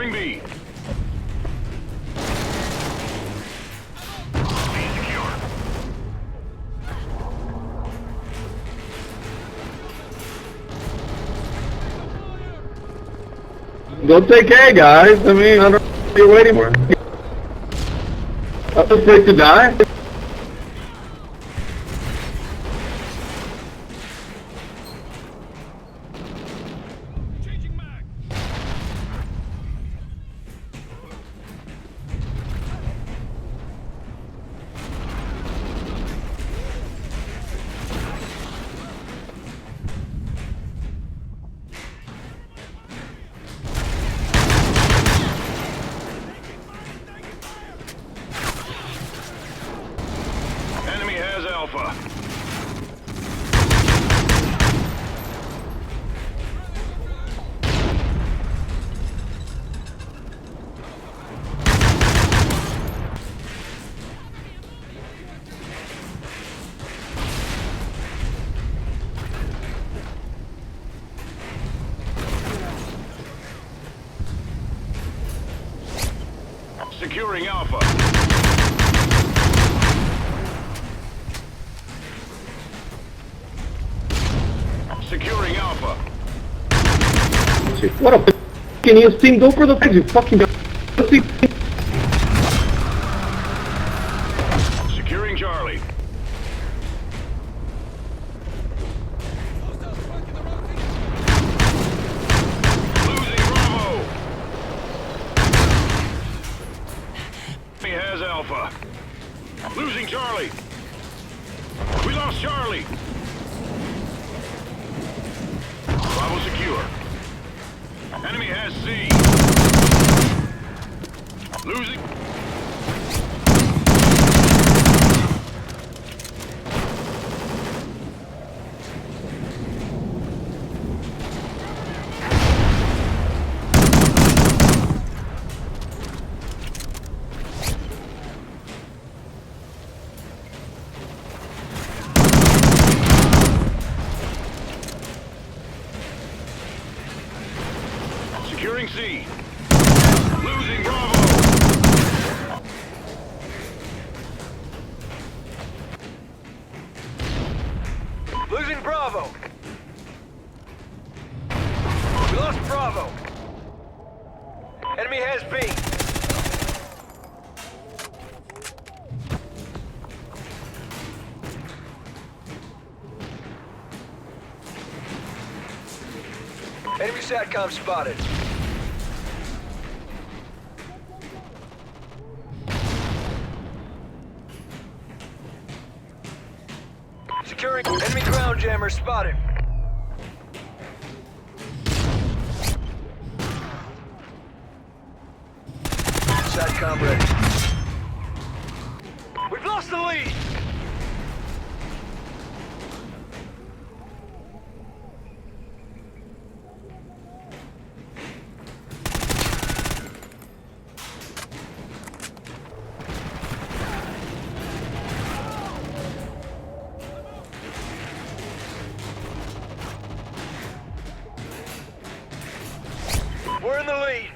Securing B. B secure. Go take A, guys. I mean, I don't know what you're waiting for. I'm afraid to die. Enemy has Alpha. Securing Alpha. Securing Alpha. What a fucking ES team. Go for the flags, you fucking Securing Charlie. Losing Bravo. He has Alpha. Losing Charlie. We lost Charlie. Bravo secure. Enemy has C. Losing. Securing C. Losing Bravo. Losing Bravo. We lost Bravo. Enemy has B. Enemy SATCOM spotted. Securing enemy ground jammer spotted. SATCOM ready. We've lost the lead. We're in the lead.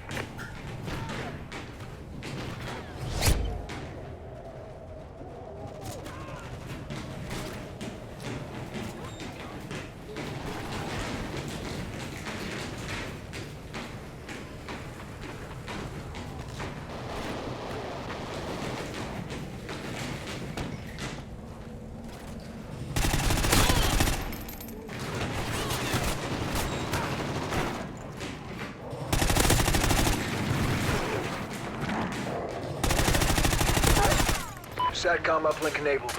SATCOM uplink enabled.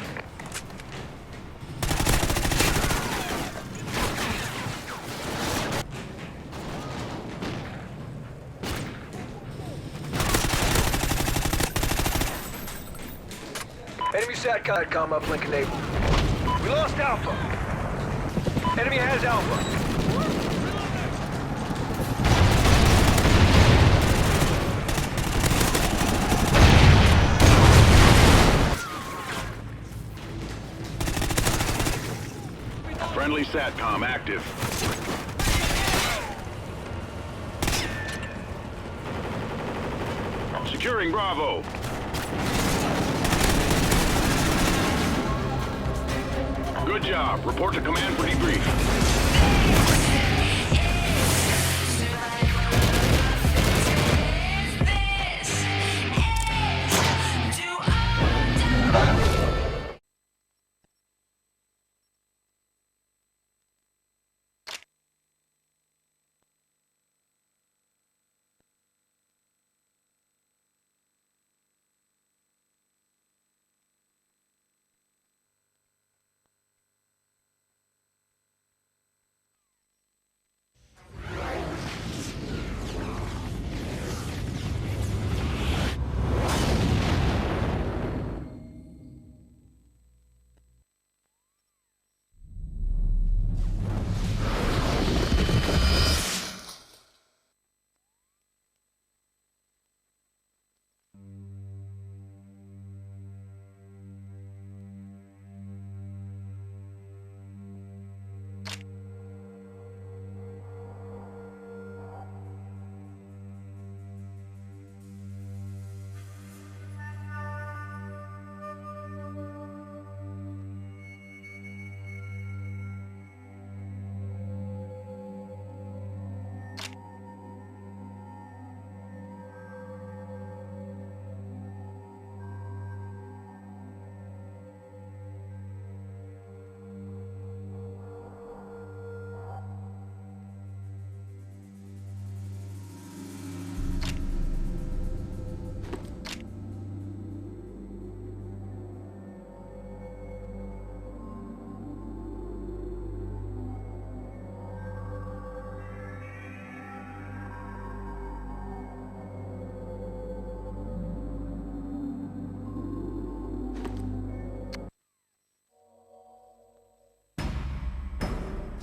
Enemy SATCOM uplink enabled. We lost Alpha. Enemy has Alpha. Friendly SATCOM active. Securing Bravo. Good job. Report to command for debrief.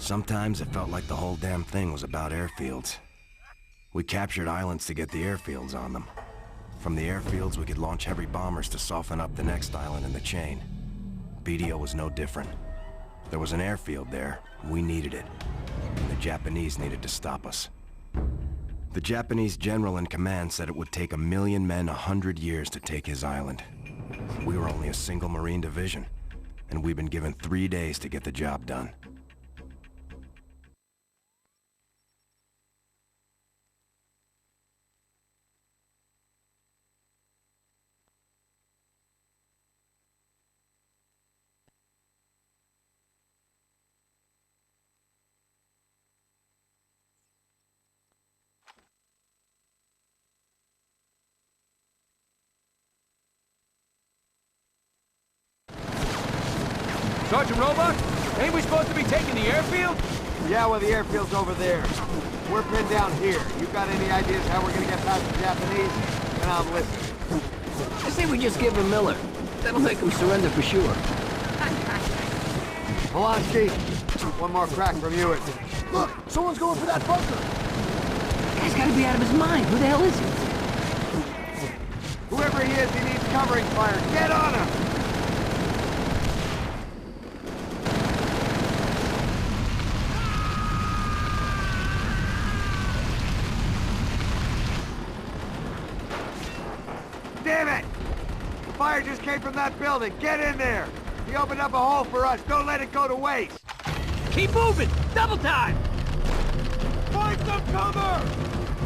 Sometimes it felt like the whole damn thing was about airfields. We captured islands to get the airfields on them. From the airfields, we could launch heavy bombers to soften up the next island in the chain. BDO was no different. There was an airfield there, we needed it. And the Japanese needed to stop us. The Japanese general in command said it would take 1,000,000 men 100 years to take his island. We were only a single Marine division, and we've been given 3 days to get the job done. Sergeant Roebuck, ain't we supposed to be taking the airfield? Yeah, well, the airfield's over there. We're pinned down here. You got any ideas how we're gonna get past the Japanese? And I'm listening. I say we just give him Miller. That'll make him surrender for sure. Polanski, one more crack from you. Look, someone's going for that bunker. Guy's gotta be out of his mind. Who the hell is he? Whoever he is, he needs covering fire. Get on him! Damn it! The fire just came from that building. Get in there! He opened up a hole for us. Don't let it go to waste. Keep moving! Double time! Find some cover!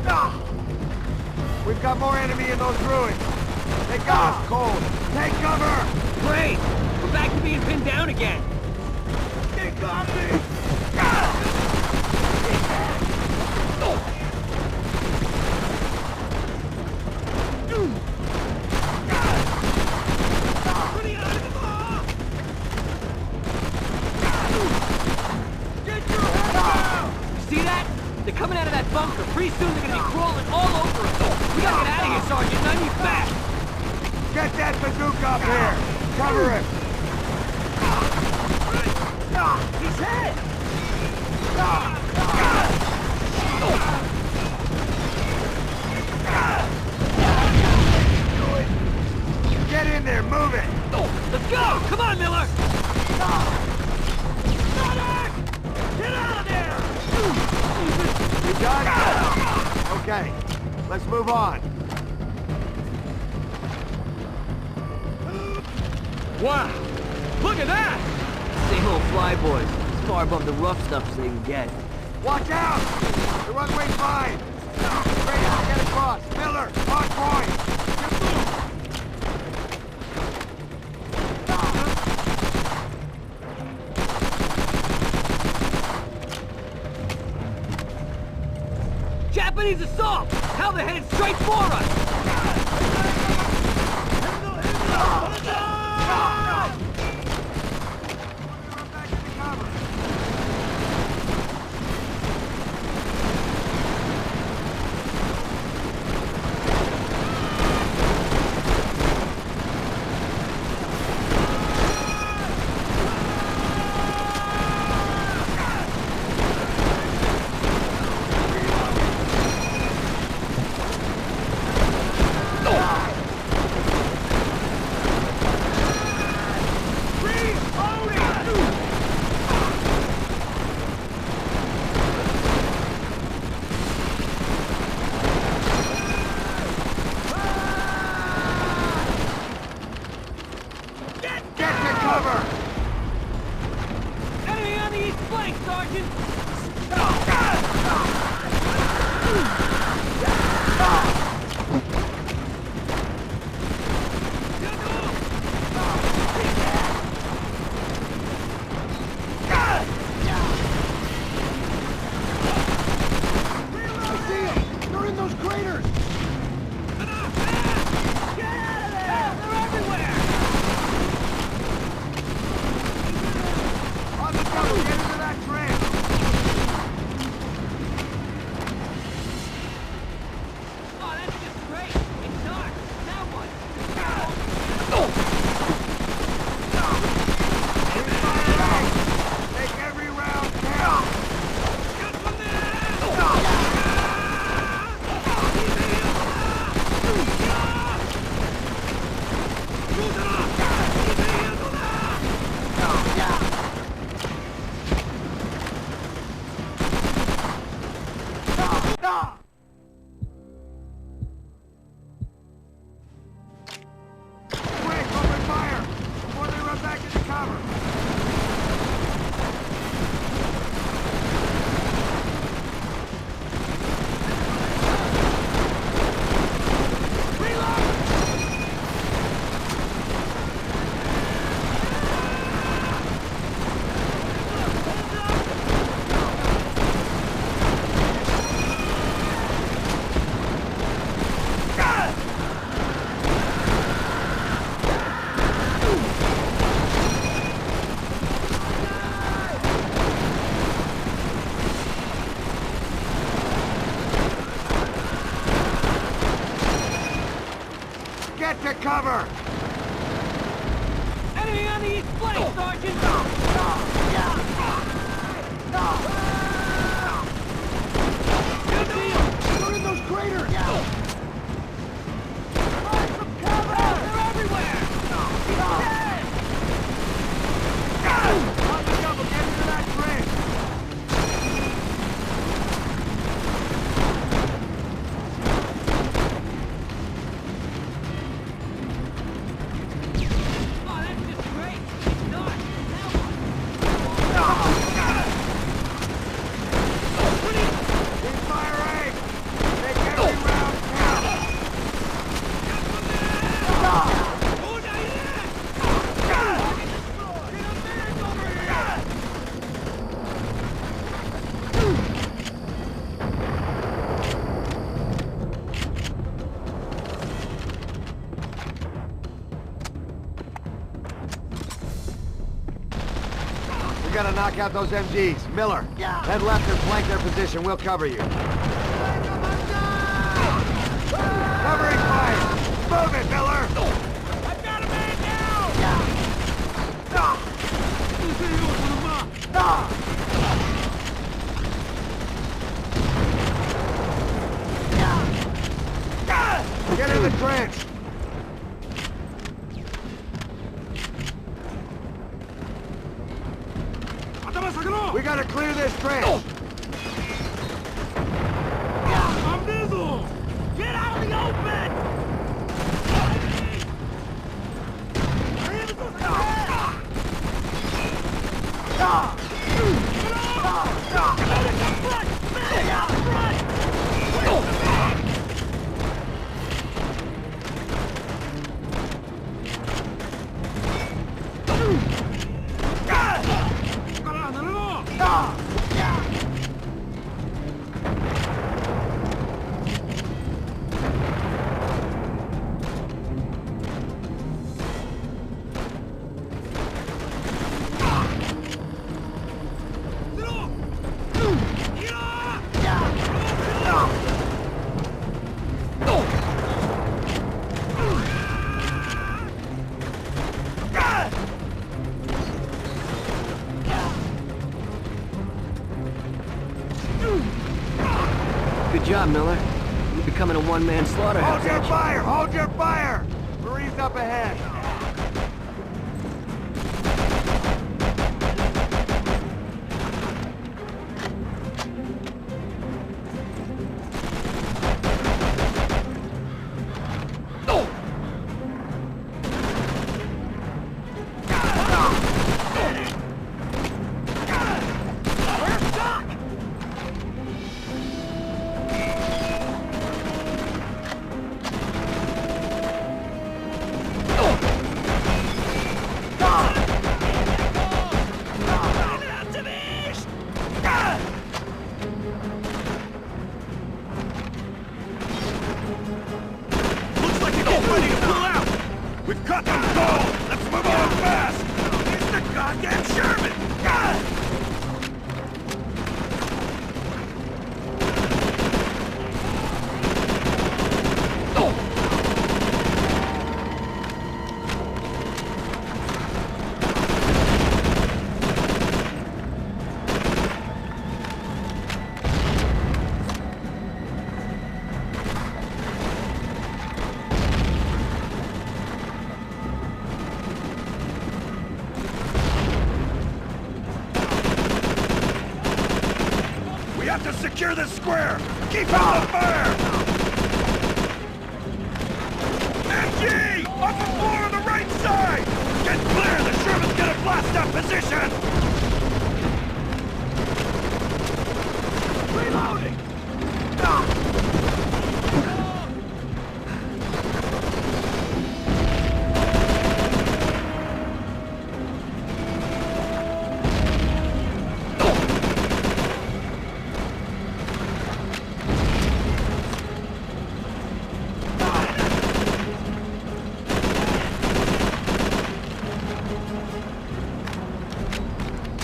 Ah! We've got more enemy in those ruins. They got us cold. Take cover! Great! We're back to being pinned down again. They got me! Ah! See that? They're coming out of that bunker. Pretty soon they're gonna be crawling all over us. We gotta get out of here, Sergeant. I need back. Get that bazooka up here! Cover him! He's hit! Get in there, move it! Let's go! Come on, Miller! Get out of there! You done? Okay, let's move on. Wow! Look at that! Same old flyboys. As far above the rough stuff as they can get. Watch out! The runway's fine! Ready to get across! Miller, on point! Japanese assault! How they're headed straight for us! Back into cover! Enemy on the east flank, Sergeant! I see them! They're in those craters! They're everywhere! On the double, get into that trench! Oh, that's just great! It's dark! Now what? Take every round count! Quick, open fire! Before they run back into cover! Get to cover! Enemy on the east flank, Sergeant! They're in those craters! Find some cover! They're everywhere! He's dead! On the double, get into that trench! Oh, that's just great! It's dark! Now what? Keep firing! Take every round count! We gotta knock out those MGs. Miller, head left and flank their position. We'll cover you. Covering fire! Move it, Miller! I've got a man down! Get in the trench! We gotta clear this trench! Get out of the open! Good job, Miller. You're becoming a one-man slaughterhouse. Hold your fire! Hold your fire! Marie's up ahead. Secure this square! Keep out the fire! MG! Off the floor on the right side! Get clear! The Sherman's gonna blast that position! Reloading!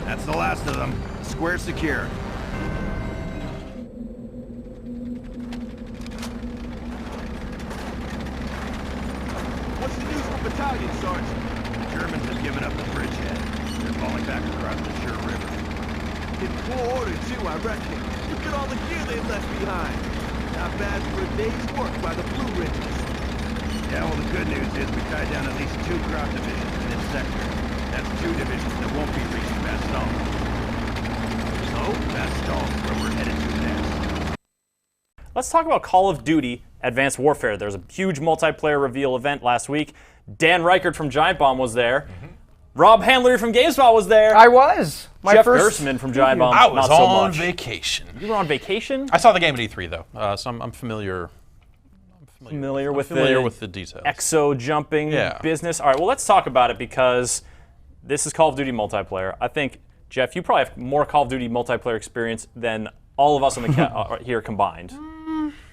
That's the last of them. Square secure. What's the news from battalion, Sergeant? The Germans have given up the bridgehead. They're falling back across the Sure River. In poor order, too, I reckon. Look at all the gear they left behind. Not bad for a day's work by the Blue Ridges. Yeah, well, the good news is we tied down at least 2 crop divisions in this sector. That's 2 divisions that won't be reaching Bastogne. So, Bastogne's where we're headed to next. Let's talk about Call of Duty Advanced Warfare. There's a huge multiplayer reveal event last week. Dan Reichert from Giant Bomb was there. Rob Handler from GameSpot was there. I was. Jeff Gersman from Giant Bomb. I was not so on much. vacation. You were on vacation? I saw the game at E3 though, so I'm familiar. Familiar with the details. Exo jumping business. All right, well, let's talk about it because this is Call of Duty multiplayer. I think, Jeff, you probably have more Call of Duty multiplayer experience than all of us on the here combined.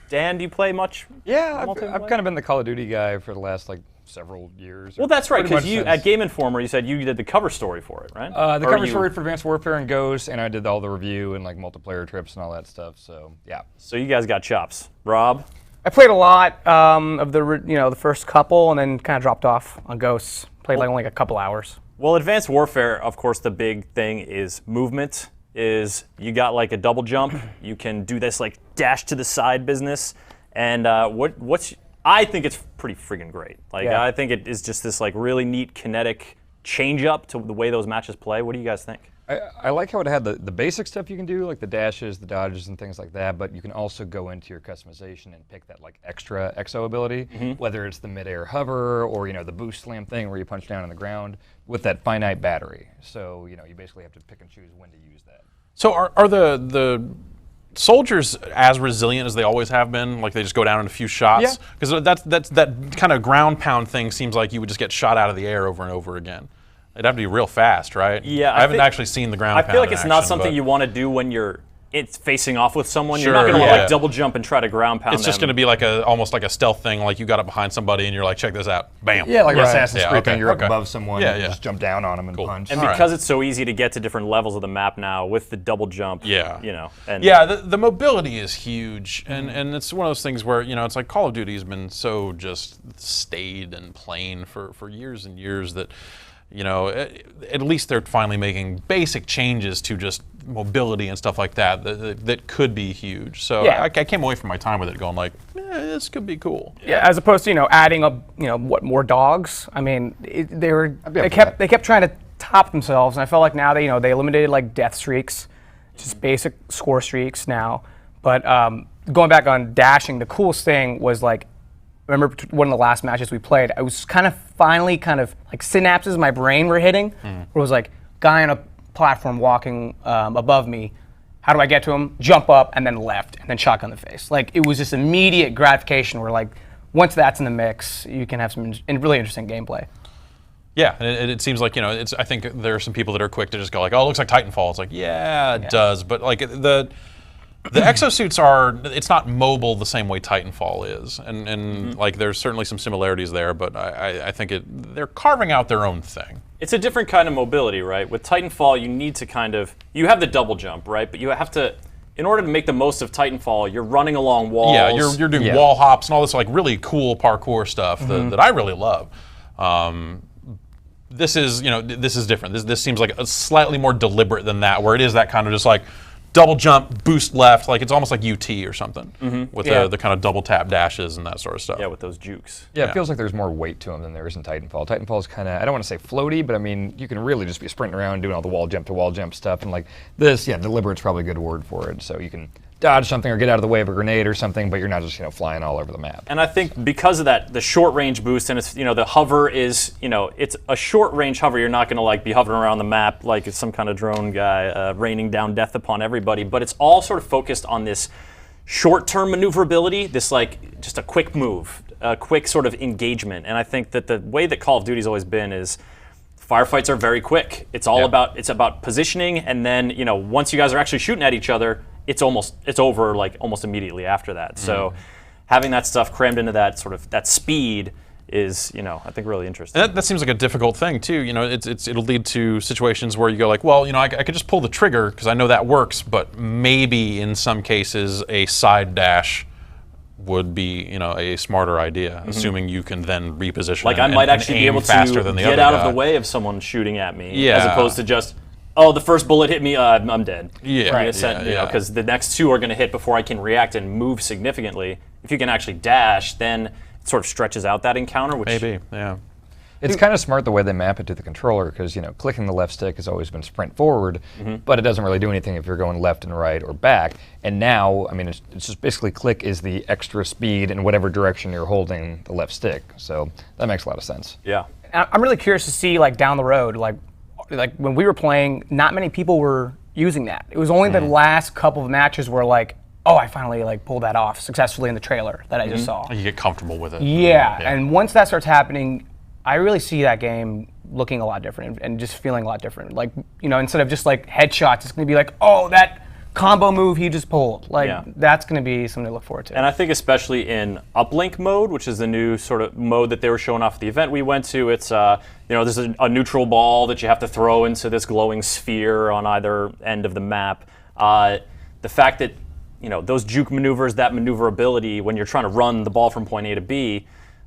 Dan, do you play much? Yeah, I've kind of been the Call of Duty guy for the last several years. Well, that's right, because you at Game Informer you said you did the cover story for it, right? The cover story for Advanced Warfare and Ghost, and I did all the review and multiplayer trips and all that stuff. So yeah. So you guys got chops, Rob. I played a lot of the first couple, and then kind of dropped off on Ghosts. Played only a couple hours. Well, Advanced Warfare, of course, the big thing is movement. Is you got a double jump, you can do this dash to the side business, and I think it's pretty friggin' great. I think it is just this really neat kinetic change up to the way those matches play. What do you guys think? I like how it had the basic stuff you can do, like the dashes, the dodges, and things like that, but you can also go into your customization and pick that like extra exo ability, whether it's the mid-air hover or the boost slam thing where you punch down on the ground with that finite battery. So you basically have to pick and choose when to use that. So are the soldiers as resilient as they always have been? Like they just go down in a few shots? Because that kind of ground pound thing seems like you would just get shot out of the air over and over again. It'd have to be real fast, right? Yeah, I haven't actually seen the ground pound. I feel like it's in not action, something but you want to do when it's facing off with someone. Sure, you're not going to yeah. like double jump and try to ground pound it's just going to be like almost like a stealth thing, like you got up behind somebody and you're like, check this out, bam. Yeah, like right. Assassin's Creed thing. You're up okay. above someone, and just jump down on them and punch. And because it's so easy to get to different levels of the map now with the double jump, and the mobility is huge, and it's one of those things where it's like Call of Duty has been so just staid and plain for years and years that. At least they're finally making basic changes to just mobility and stuff like that could be huge. So I came away from my time with it going like, this could be cool. Yeah, as opposed to adding up more dogs. I mean, they kept trying to top themselves, and I felt like now they eliminated like death streaks, just basic score streaks now. But going back on dashing, the coolest thing was like. Remember one of the last matches we played, I was finally like synapses in my brain were hitting, where it was like, guy on a platform walking above me, how do I get to him? Jump up and then left, and then shotgun the face. Like, it was just immediate gratification where like, once that's in the mix, you can have some really interesting gameplay. Yeah, and it seems like, I think there are some people that are quick to just go like, oh, it looks like Titanfall. It's like, yeah, it does, but like the exosuits it's not mobile the same way Titanfall is, and like there's certainly some similarities there, but I think they're carving out their own thing. It's a different kind of mobility, right? With Titanfall, you need to you have the double jump, right? But you have to, in order to make the most of Titanfall, you're running along walls. Yeah, you're doing wall hops and all this like really cool parkour stuff that I really love. This is different. This seems like a slightly more deliberate than that, where it is that kind of just like double jump, boost left, like it's almost like UT or something with the kind of double tap dashes and that sort of stuff. Yeah, with those jukes. Yeah, it feels like there's more weight to them than there is in Titanfall. Titanfall's kind of, I don't want to say floaty, but I mean, you can really just be sprinting around doing all the wall jump to wall jump stuff, and like this, deliberate's probably a good word for it. So you can dodge something or get out of the way of a grenade or something, but you're not just flying all over the map. And I think because of that, the short range boost, and it's the hover is it's a short range hover. You're not going to like be hovering around the map like it's some kind of drone guy raining down death upon everybody. But it's all sort of focused on this short-term maneuverability, this like just a quick move, a quick sort of engagement. And I think that the way that Call of Duty's always been is firefights are very quick. It's all about positioning, and then once you guys are actually shooting at each other, it's over like almost immediately after that. So having that stuff crammed into that sort of that speed is I think really interesting. And that seems like a difficult thing too. It'll lead to situations where you go like, well, I could just pull the trigger because I know that works, but maybe in some cases a side dash would be a smarter idea, assuming you can then reposition. Like I might actually be able to get out of the way of someone shooting at me, as opposed to just. Oh, the first bullet hit me, I'm dead. Yeah, right. Because the next two are going to hit before I can react and move significantly. If you can actually dash, then it sort of stretches out that encounter. Which maybe, yeah. It's kind of smart the way they map it to the controller, because clicking the left stick has always been sprint forward, but it doesn't really do anything if you're going left and right or back. And now, I mean, it's just basically click is the extra speed in whatever direction you're holding the left stick. So that makes a lot of sense. Yeah. I'm really curious to see like down the road, like when we were playing, not many people were using that. It was only the last couple of matches where like, oh, I finally like pulled that off successfully in the trailer that I just saw. You get comfortable with it. Yeah, and once that starts happening, I really see that game looking a lot different and just feeling a lot different. Like, instead of just like headshots, it's going to be like, oh, that combo move he just pulled. Like, that's going to be something to look forward to. And I think especially in uplink mode, which is the new sort of mode that they were showing off at the event we went to, it's, there's a neutral ball that you have to throw into this glowing sphere on either end of the map. The fact that, those juke maneuvers, that maneuverability, when you're trying to run the ball from point A to B,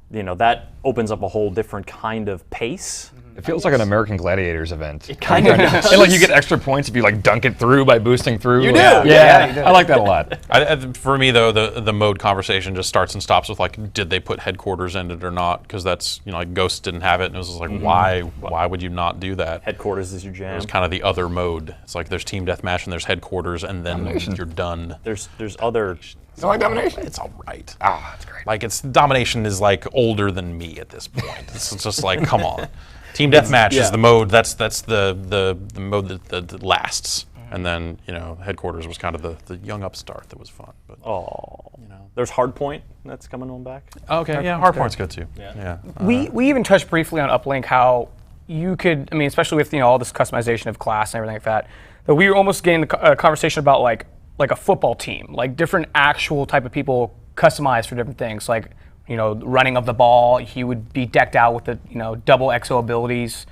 that opens up a whole different kind of pace It feels like an American Gladiators event. It kind of does. And like you get extra points if you like dunk it through by boosting through. You do. Yeah, you do. I like that a lot. For me though, the mode conversation just starts and stops with like, did they put headquarters in it or not? Because that's, you know, like Ghost didn't have it, and it was just like, why would you not do that? Headquarters is your jam. It was kind of the other mode. It's like there's team deathmatch and there's headquarters, and then you're done. There's other. You don't like domination? It's all right. Ah, that's great. Like domination is like older than me at this point. It's just like, come on. Team deathmatch is the mode. That's the mode that lasts. And then, you know, headquarters was kind of the young upstart that was fun. But you know, there's Hardpoint that's coming on back. Okay, yeah, Hardpoint's good too. Yeah. We even touched briefly on Uplink how you could, I mean, especially with, you know, all this customization of class and everything like that we were almost getting the conversation about like a football team, like different actual type of people customized for different things, like, you know, running of the ball. He would be decked out with the, you know, double XO abilities,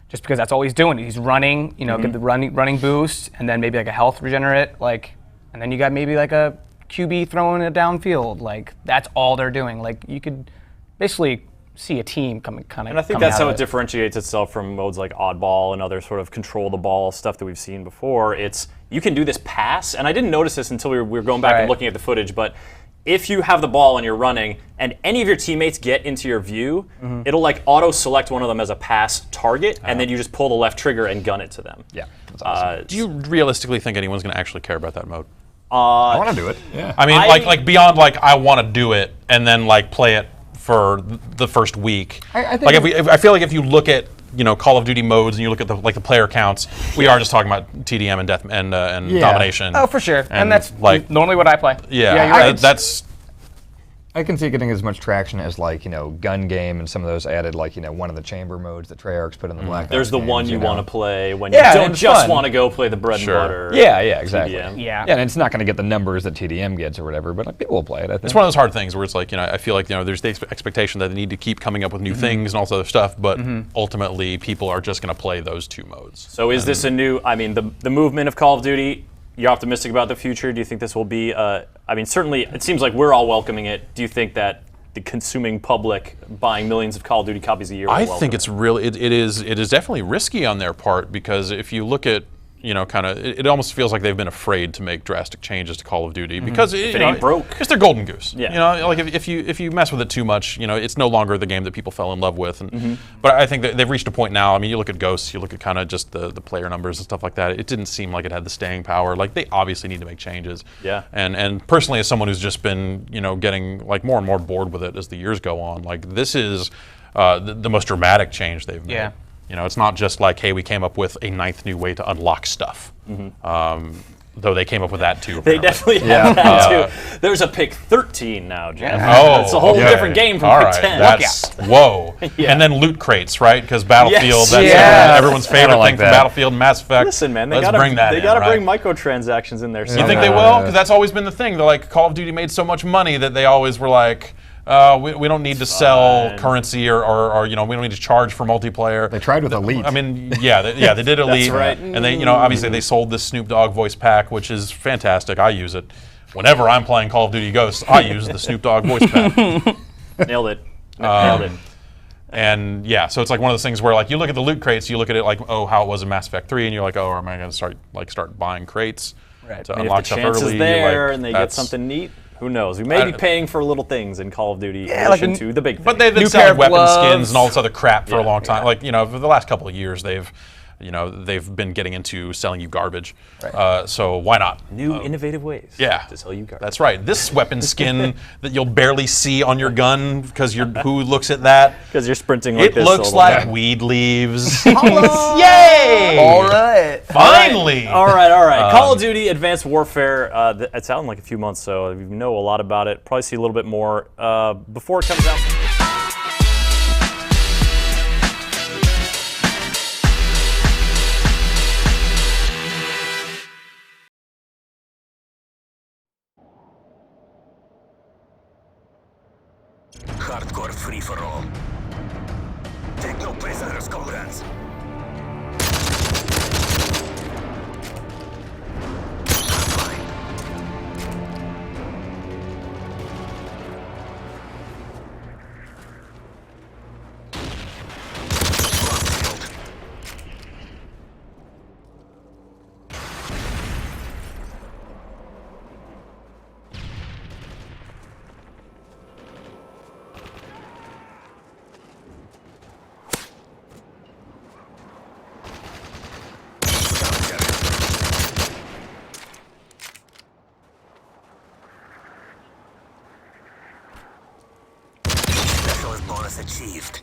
just because that's all he's doing. He's running, you know, get the running boost, and then maybe like a health regenerate, like, and then you got maybe like a QB throwing it downfield. Like, that's all they're doing. Like, you could basically see a team coming kind of. And I think that's how it differentiates itself from modes like Oddball and other sort of control the ball stuff that we've seen before. It's, you can do this pass, and I didn't notice this until we were going back and looking at the footage, but if you have the ball and you're running, and any of your teammates get into your view, it'll like auto-select one of them as a pass target, and then you just pull the left trigger and gun it to them. Yeah, that's awesome. Do you realistically think anyone's going to actually care about that mode? I want to do it. Yeah. I mean, like beyond like I want to do it and then like play it for the first week. I think like I feel like if you look at, you know, Call of Duty modes and you look at the player counts, we are just talking about TDM and death and domination. Oh, for sure. And that's like normally what I play. Yeah, that's. I can see it getting as much traction as like, you know, gun game and some of those added, like, you know, one of the chamber modes that Treyarch's put in the Black Ops There's the games, one you know. want to play when you don't just want to go play the bread and butter. Yeah, exactly. TDM. Yeah, and it's not going to get the numbers that TDM gets or whatever, but like, people will play it, I think. It's one of those hard things where it's like, you know, I feel like, you know, there's the expectation that they need to keep coming up with new things and all this other stuff, but ultimately people are just going to play those two modes. So is this a new, I mean, the movement of Call of Duty, you're optimistic about the future? Do you think this will be, I mean, certainly it seems like we're all welcoming it. Do you think that the consuming public buying millions of Call of Duty copies a year? I think it's really, it is definitely risky on their part, because if you look at, you know, kind of, it almost feels like they've been afraid to make drastic changes to Call of Duty because if it ain't broke, because they're golden goose. Yeah. You know, like if you mess with it too much, you know, it's no longer the game that people fell in love with. And but I think that they've reached a point now. I mean, you look at Ghosts, you look at kind of just the player numbers and stuff like that. It didn't seem like it had the staying power. Like, they obviously need to make changes. Yeah. And personally, as someone who's just been, you know, getting like more and more bored with it as the years go on, like, this is the most dramatic change they've made. Yeah. You know, it's not just like, hey, we came up with a 9th new way to unlock stuff. Though they came up with that too. They definitely have that too. There's a pick 13 now, Jeff. Oh, it's a whole different game from pick 10. That's, whoa. And then loot crates, right? Because Battlefield, that's everyone's favorite thing from Battlefield and Mass Effect. Listen, man, they Let's gotta bring that they gotta in, bring microtransactions in there. You think they will? Because that's always been the thing. They're like, Call of Duty made so much money that they always were like, we don't need to sell currency or you know, we don't need to charge for multiplayer. They tried with Elite. I mean, they did Elite. That's right. And they, you know, obviously they sold this Snoop Dogg voice pack, which is fantastic. I use it. Whenever I'm playing Call of Duty Ghosts, I use the Snoop Dogg voice pack. Nailed it. Nailed it. And yeah, so it's like one of those things where, like, you look at the loot crates, you look at it like, oh, how it was in Mass Effect 3, and you're like, oh, am I going to start buying crates to unlock if the stuff chance early? is there like, and they get something neat, who knows? We may be paying for little things in Call of Duty in like addition to the big thing. But they've been New selling pair of weapon gloves. skins and all this other crap for a long time. Like, you know, for the last couple of years, they've been getting into selling you garbage. So why not? New innovative ways to sell you garbage. That's right. This weapon skin that you'll barely see on your gun because who looks at that? Because you're sprinting like it this. It looks all the like time. weed leaves. Yay! All right. Finally. All right. Call of Duty Advanced Warfare. It's out in like a few months, so you know a lot about it. Probably see a little bit more before it comes out. Hardcore free-for-all. Take no prisoners, comrades. bonus achieved.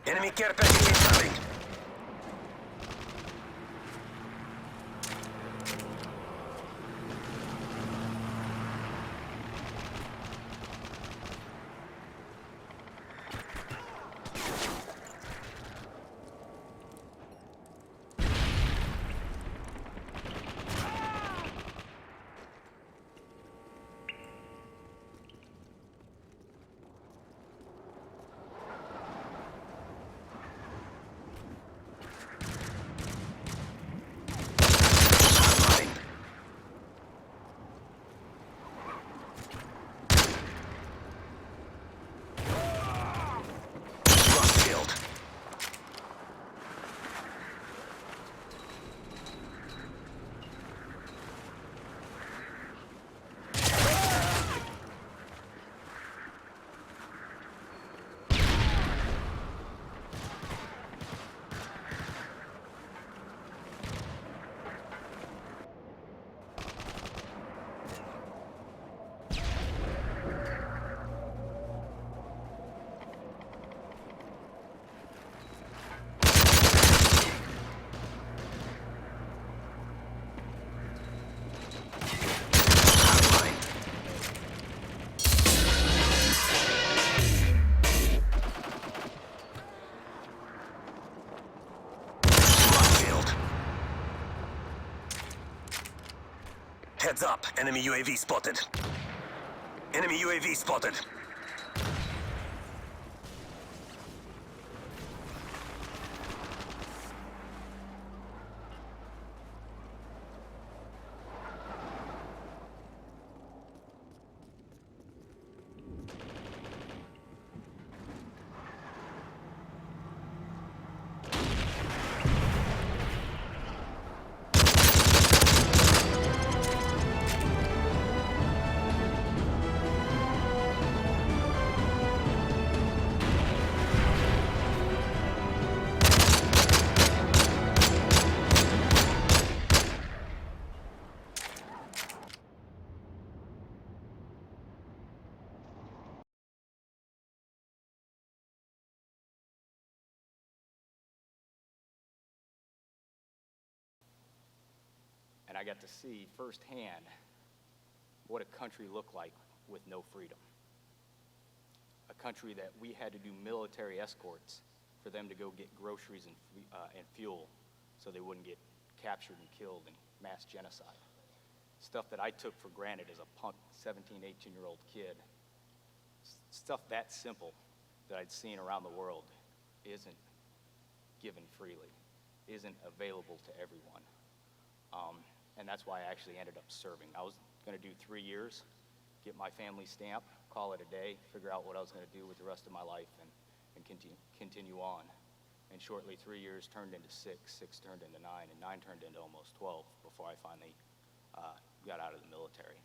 Enemy care package incoming. Heads up, enemy UAV spotted. Enemy UAV spotted. And I got to see firsthand what a country looked like with no freedom. A country that we had to do military escorts for them to go get groceries and fuel so they wouldn't get captured and killed in mass genocide. Stuff that I took for granted as a punk 17, 18-year-old kid. Stuff that simple that I'd seen around the world isn't given freely, isn't available to everyone. And that's why I actually ended up serving. I was going to do 3 years, get my family stamp, call it a day, figure out what I was going to do with the rest of my life, and continue on. And shortly, 3 years turned into 6, 6 turned into 9, and 9 turned into almost 12 before I finally got out of the military.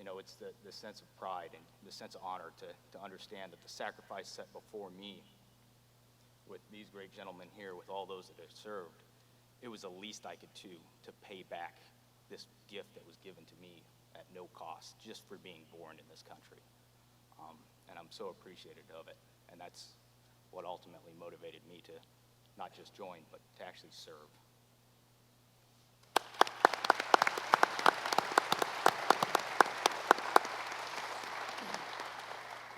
You know, it's the sense of pride and the sense of honor to understand that the sacrifice set before me with these great gentlemen here, with all those that have served, it was the least I could do to pay back this gift that was given to me at no cost, just for being born in this country. And I'm so appreciative of it. And that's what ultimately motivated me to not just join, but to actually serve.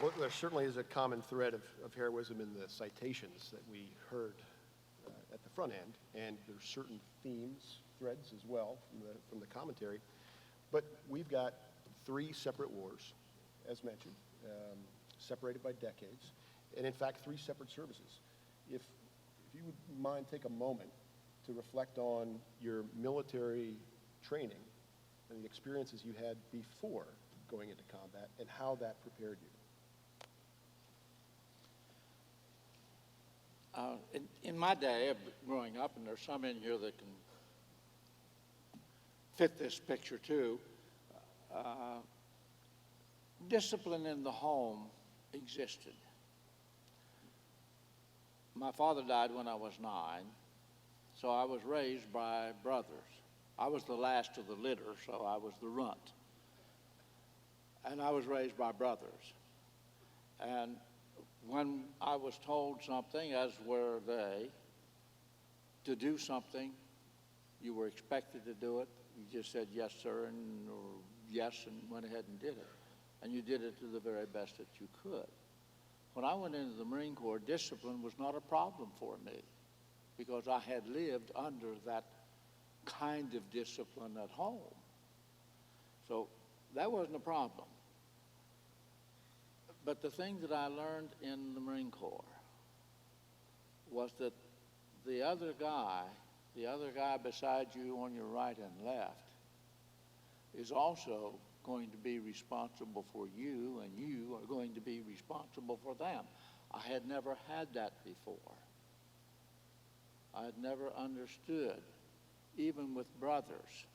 Well, there certainly is a common thread of heroism in the citations that we heard at the front end, and there's certain themes, threads as well from the commentary. But we've got 3 separate wars, as mentioned, separated by decades, and in fact 3 separate services. If you would mind, take a moment to reflect on your military training and the experiences you had before going into combat and how that prepared you. In my day of growing up, and there's some in here that can fit this picture too, discipline in the home existed. My father died when I was 9, so I was raised by brothers. I was the last of the litter, so I was the runt. And I was raised by brothers. And when I was told something, as were they, to do something, you were expected to do it. You just said yes, sir, or yes, and went ahead and did it. And you did it to the very best that you could. When I went into the Marine Corps, discipline was not a problem for me because I had lived under that kind of discipline at home. So that wasn't a problem. But the thing that I learned in the Marine Corps was that the other guy beside you on your right and left is also going to be responsible for you, and you are going to be responsible for them. I had never had that before. I had never understood, even with brothers.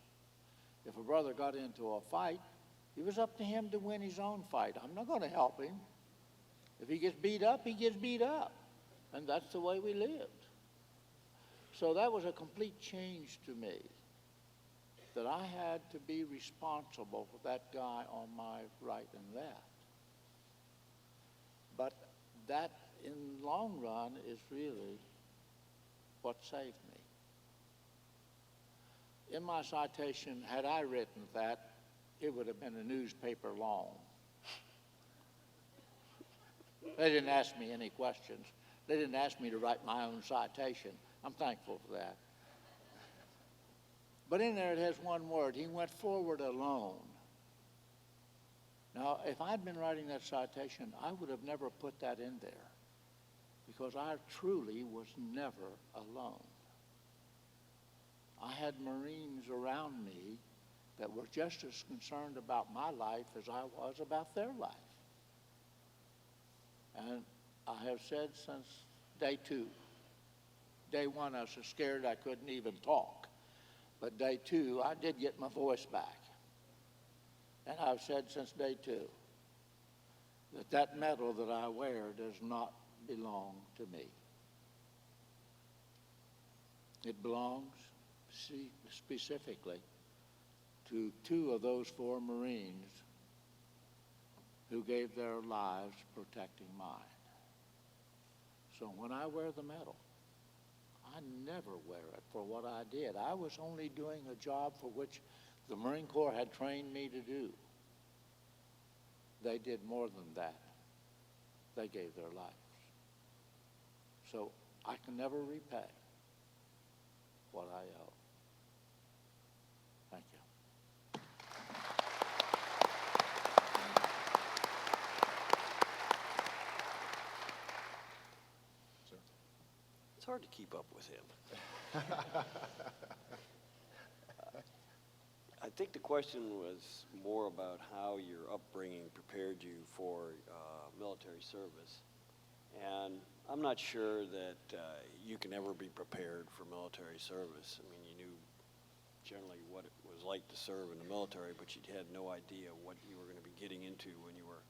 If a brother got into a fight, it was up to him to win his own fight. I'm not going to help him. If he gets beat up, he gets beat up. And that's the way we lived. So that was a complete change to me, that I had to be responsible for that guy on my right and left. But that, in the long run, is really what saved me. In my citation, had I written that, it would have been a newspaper long. They didn't ask me any questions. They didn't ask me to write my own citation. I'm thankful for that. But in there it has one word. He went forward alone. Now, if I'd been writing that citation, I would have never put that in there because I truly was never alone. I had Marines around me that were just as concerned about my life as I was about their life. And I have said since day 2, day 1 I was so scared I couldn't even talk. But day 2, I did get my voice back. And I've said since day 2 that that medal that I wear does not belong to me. It belongs specifically to 2 of those 4 Marines who gave their lives protecting mine. So when I wear the medal, I never wear it for what I did. I was only doing a job for which the Marine Corps had trained me to do. They did more than that. They gave their lives. So I can never repay what I owe. Thank you. It's hard to keep up with him. I think the question was more about how your upbringing prepared you for military service. And I'm not sure that you can ever be prepared for military service. I mean, you knew generally what it was like to serve in the military, but you had no idea what you were going to be getting into when you were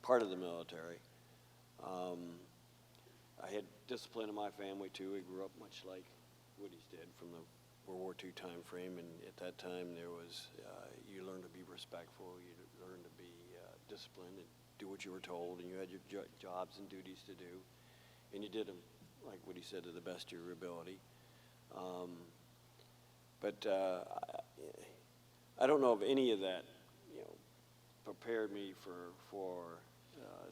part of the military. I had discipline in my family too. We grew up much like Woody's did from the World War II time frame, and at that time there was, you learned to be respectful, you learned to be disciplined and do what you were told, and you had your jobs and duties to do, and you did them, like Woody said, to the best of your ability. But I don't know if any of that, prepared me for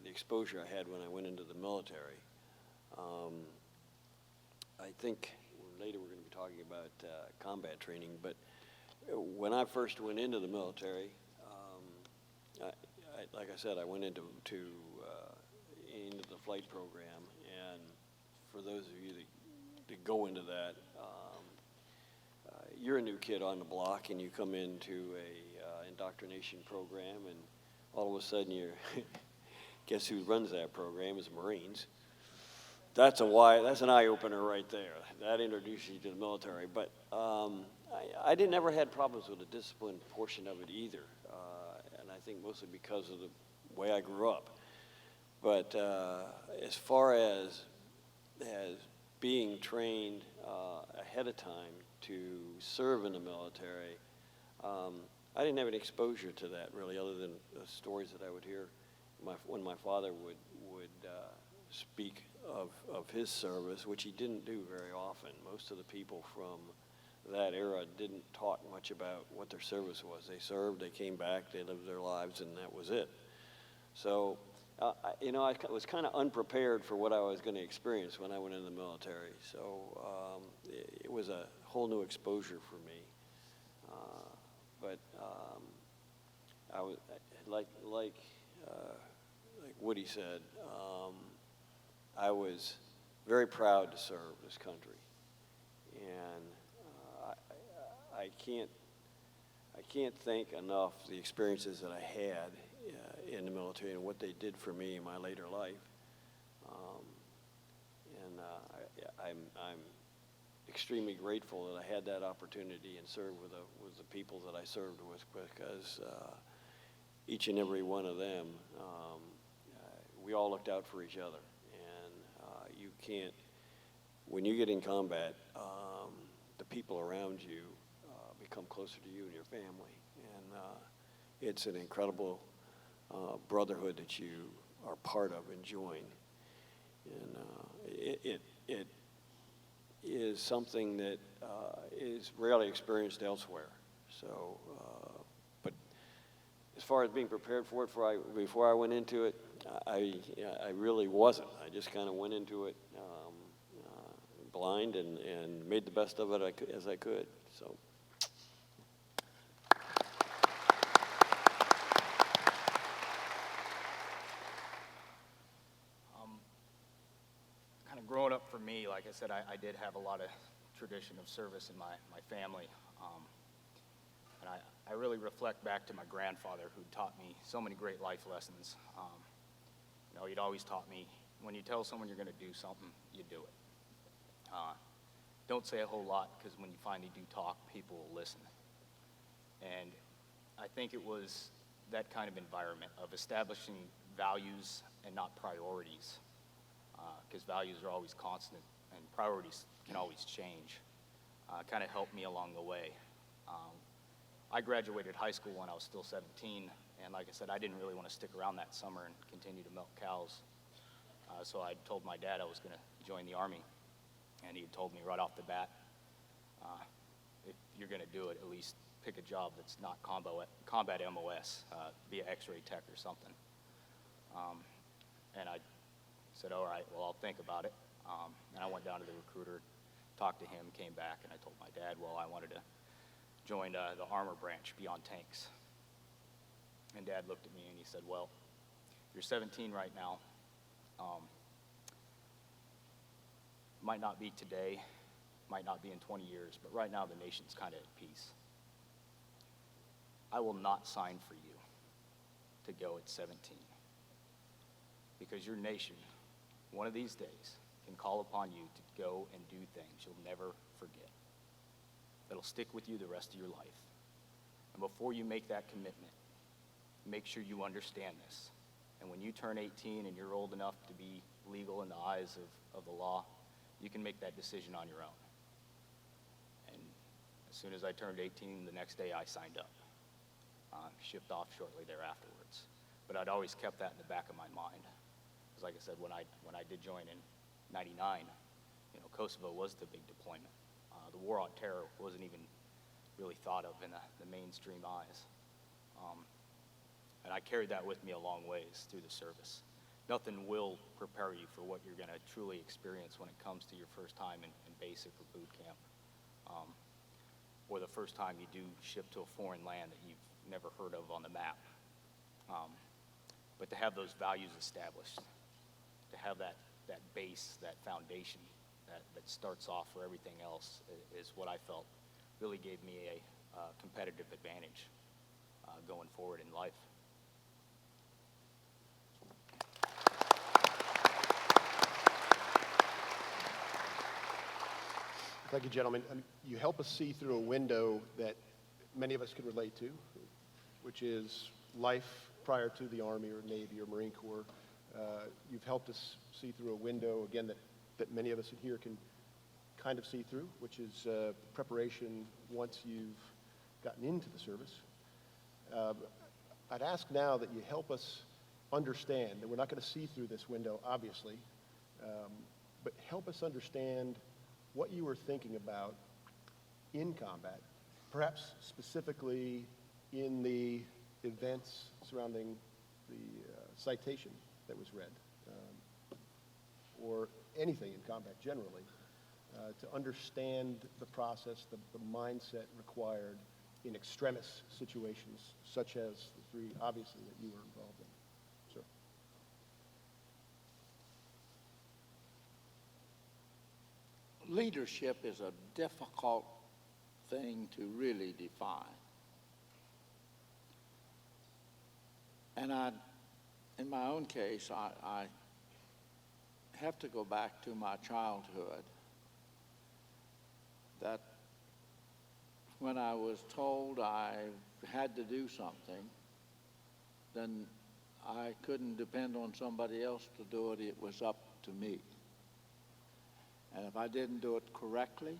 the exposure I had when I went into the military. I think later we're going to be talking about combat training, but when I first went into the military, like I said, I went into the flight program, and for those of you that go into that, you're a new kid on the block, and you come into a indoctrination program, and all of a sudden you're, guess who runs that program is Marines. That's an eye-opener right there. That introduces you to the military. But I never had problems with the discipline portion of it either, and I think mostly because of the way I grew up. But as far as being trained ahead of time to serve in the military, I didn't have any exposure to that really, other than the stories that I would hear when my father would speak of his service, which he didn't do very often. Most of the people from that era didn't talk much about what their service was. They served, they came back, they lived their lives, and that was it. So, I was kind of unprepared for what I was going to experience when I went into the military. So it was a whole new exposure for me. But I was like Woody said. I was very proud to serve this country, and I can't thank enough the experiences that I had in the military and what they did for me in my later life. I'm extremely grateful that I had that opportunity and served with the people that I served with, because each and every one of them, we all looked out for each other. You can't, when you get in combat, the people around you become closer to you and your family, and it's an incredible brotherhood that you are part of and join, and it is something that is rarely experienced elsewhere. So, but as far as being prepared for it before I went into it, I really wasn't. I just kind of went into it blind and made the best of it as I could. So growing up for me, like I said, I did have a lot of tradition of service in my family. And I really reflect back to my grandfather, who taught me so many great life lessons. You know, he'd always taught me, when you tell someone you're going to do something, you do it. Don't say a whole lot, because when you finally do talk, people will listen. And I think it was that kind of environment of establishing values and not priorities, because values are always constant and priorities can always change. Kind of helped me along the way. I graduated high school when I was still 17, and like I said, I didn't really want to stick around that summer and continue to milk cows. So I told my dad I was going to join the Army, and he told me right off the bat, if you're going to do it, at least pick a job that's not combat MOS, be an X-ray tech or something. And I said, all right, well, I'll think about it. And I went down to the recruiter, talked to him, came back, and I told my dad, well, I wanted to join the armor branch beyond tanks. And Dad looked at me and he said, well, you're 17 right now. Might not be today, might not be in 20 years, but right now the nation's kind of at peace. I will not sign for you to go at 17, because your nation, one of these days, can call upon you to go and do things you'll never forget. That'll stick with you the rest of your life. And before you make that commitment, make sure you understand this. And when you turn 18 and you're old enough to be legal in the eyes of the law, you can make that decision on your own. And as soon as I turned 18, the next day I signed up. Shipped off shortly thereafterwards. But I'd always kept that in the back of my mind. Because like I said, when I did join in 99, you know, Kosovo was the big deployment. The war on terror wasn't even really thought of in the mainstream eyes. And I carried that with me a long ways through the service. Nothing will prepare you for what you're going to truly experience when it comes to your first time in basic or boot camp, or the first time you do ship to a foreign land that you've never heard of on the map. But to have those values established, to have that base, that foundation that starts off for everything else is what I felt really gave me a competitive advantage going forward in life. Thank you, gentlemen. You help us see through a window that many of us can relate to, which is life prior to the Army or Navy or Marine Corps. You've helped us see through a window, again, that many of us in here can kind of see through, which is preparation once you've gotten into the service. I'd ask now that you help us understand, that we're not going to see through this window, obviously, but help us understand what you were thinking about in combat, perhaps specifically in the events surrounding the citation that was read, or anything in combat generally, to understand the process, the mindset required in extremis situations, such as the three, obviously, that you were involved in. Sir. Leadership is a difficult thing to really define. And in my own case, I have to go back to my childhood, that when I was told I had to do something, then I couldn't depend on somebody else to do it. It was up to me. And if I didn't do it correctly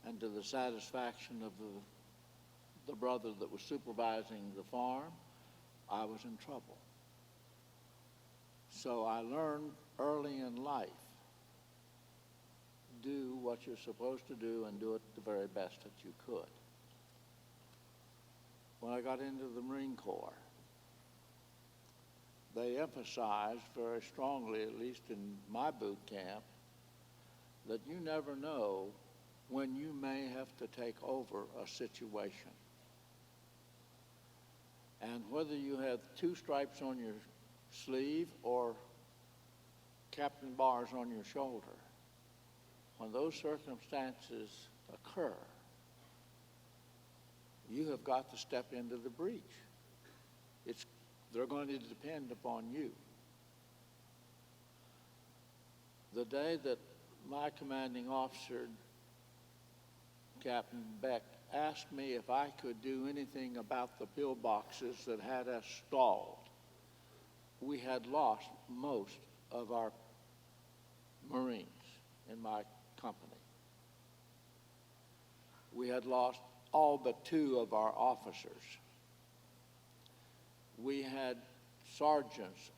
and to the satisfaction of the brother that was supervising the farm, I was in trouble. So I learned early in life, do what you're supposed to do and do it the very best that you could. When I got into the Marine Corps, they emphasized very strongly, at least in my boot camp, that you never know when you may have to take over a situation. And whether you have 2 stripes on your sleeve or captain bars on your shoulder. When those circumstances occur, you have got to step into the breach. They're going to depend upon you. The day that my commanding officer, Captain Beck, asked me if I could do anything about the pillboxes that had us stalled, we had lost most of our Marines in my company. We had lost all but 2 of our officers. We had sergeants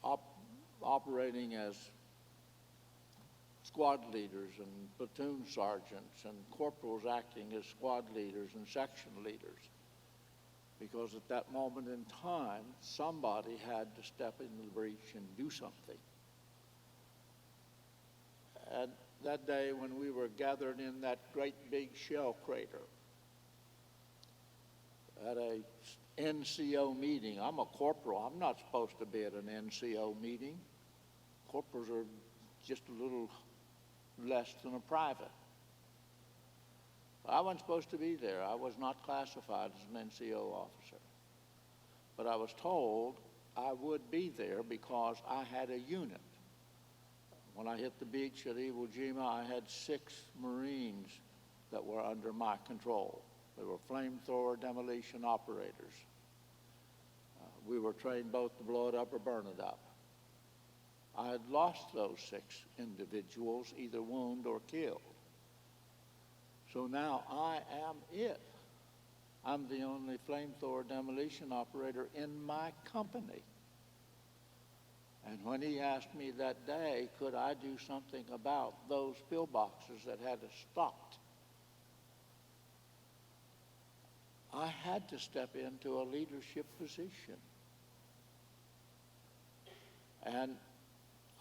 operating as squad leaders and platoon sergeants and corporals acting as squad leaders and section leaders, because at that moment in time, somebody had to step into the breach and do something. And that day when we were gathered in that great big shell crater at a NCO meeting. I'm a corporal. I'm not supposed to be at an NCO meeting. Corporals are just a little less than a private. I wasn't supposed to be there. I was not classified as an NCO officer. But I was told I would be there because I had a unit. When I hit the beach at Iwo Jima, I had 6 Marines that were under my control. They were flamethrower demolition operators. We were trained both to blow it up or burn it up. I had lost those 6 individuals, either wounded or killed. So now I am it. I'm the only flamethrower demolition operator in my company. And when he asked me that day, could I do something about those pillboxes that had us stopped, I had to step into a leadership position. And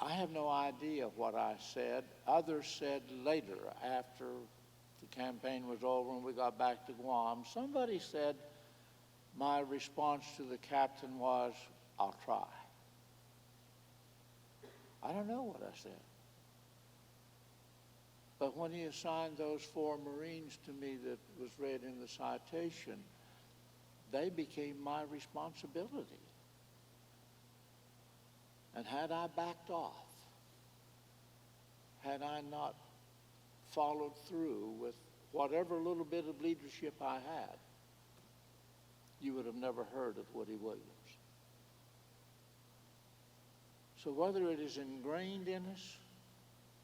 I have no idea what I said. Others said later, after the campaign was over and we got back to Guam, somebody said my response to the captain was, "I'll try." I don't know what I said. But when he assigned those 4 Marines to me that was read in the citation, they became my responsibility. And had I backed off, had I not followed through with whatever little bit of leadership I had, you would have never heard of Woody Williams. So whether it is ingrained in us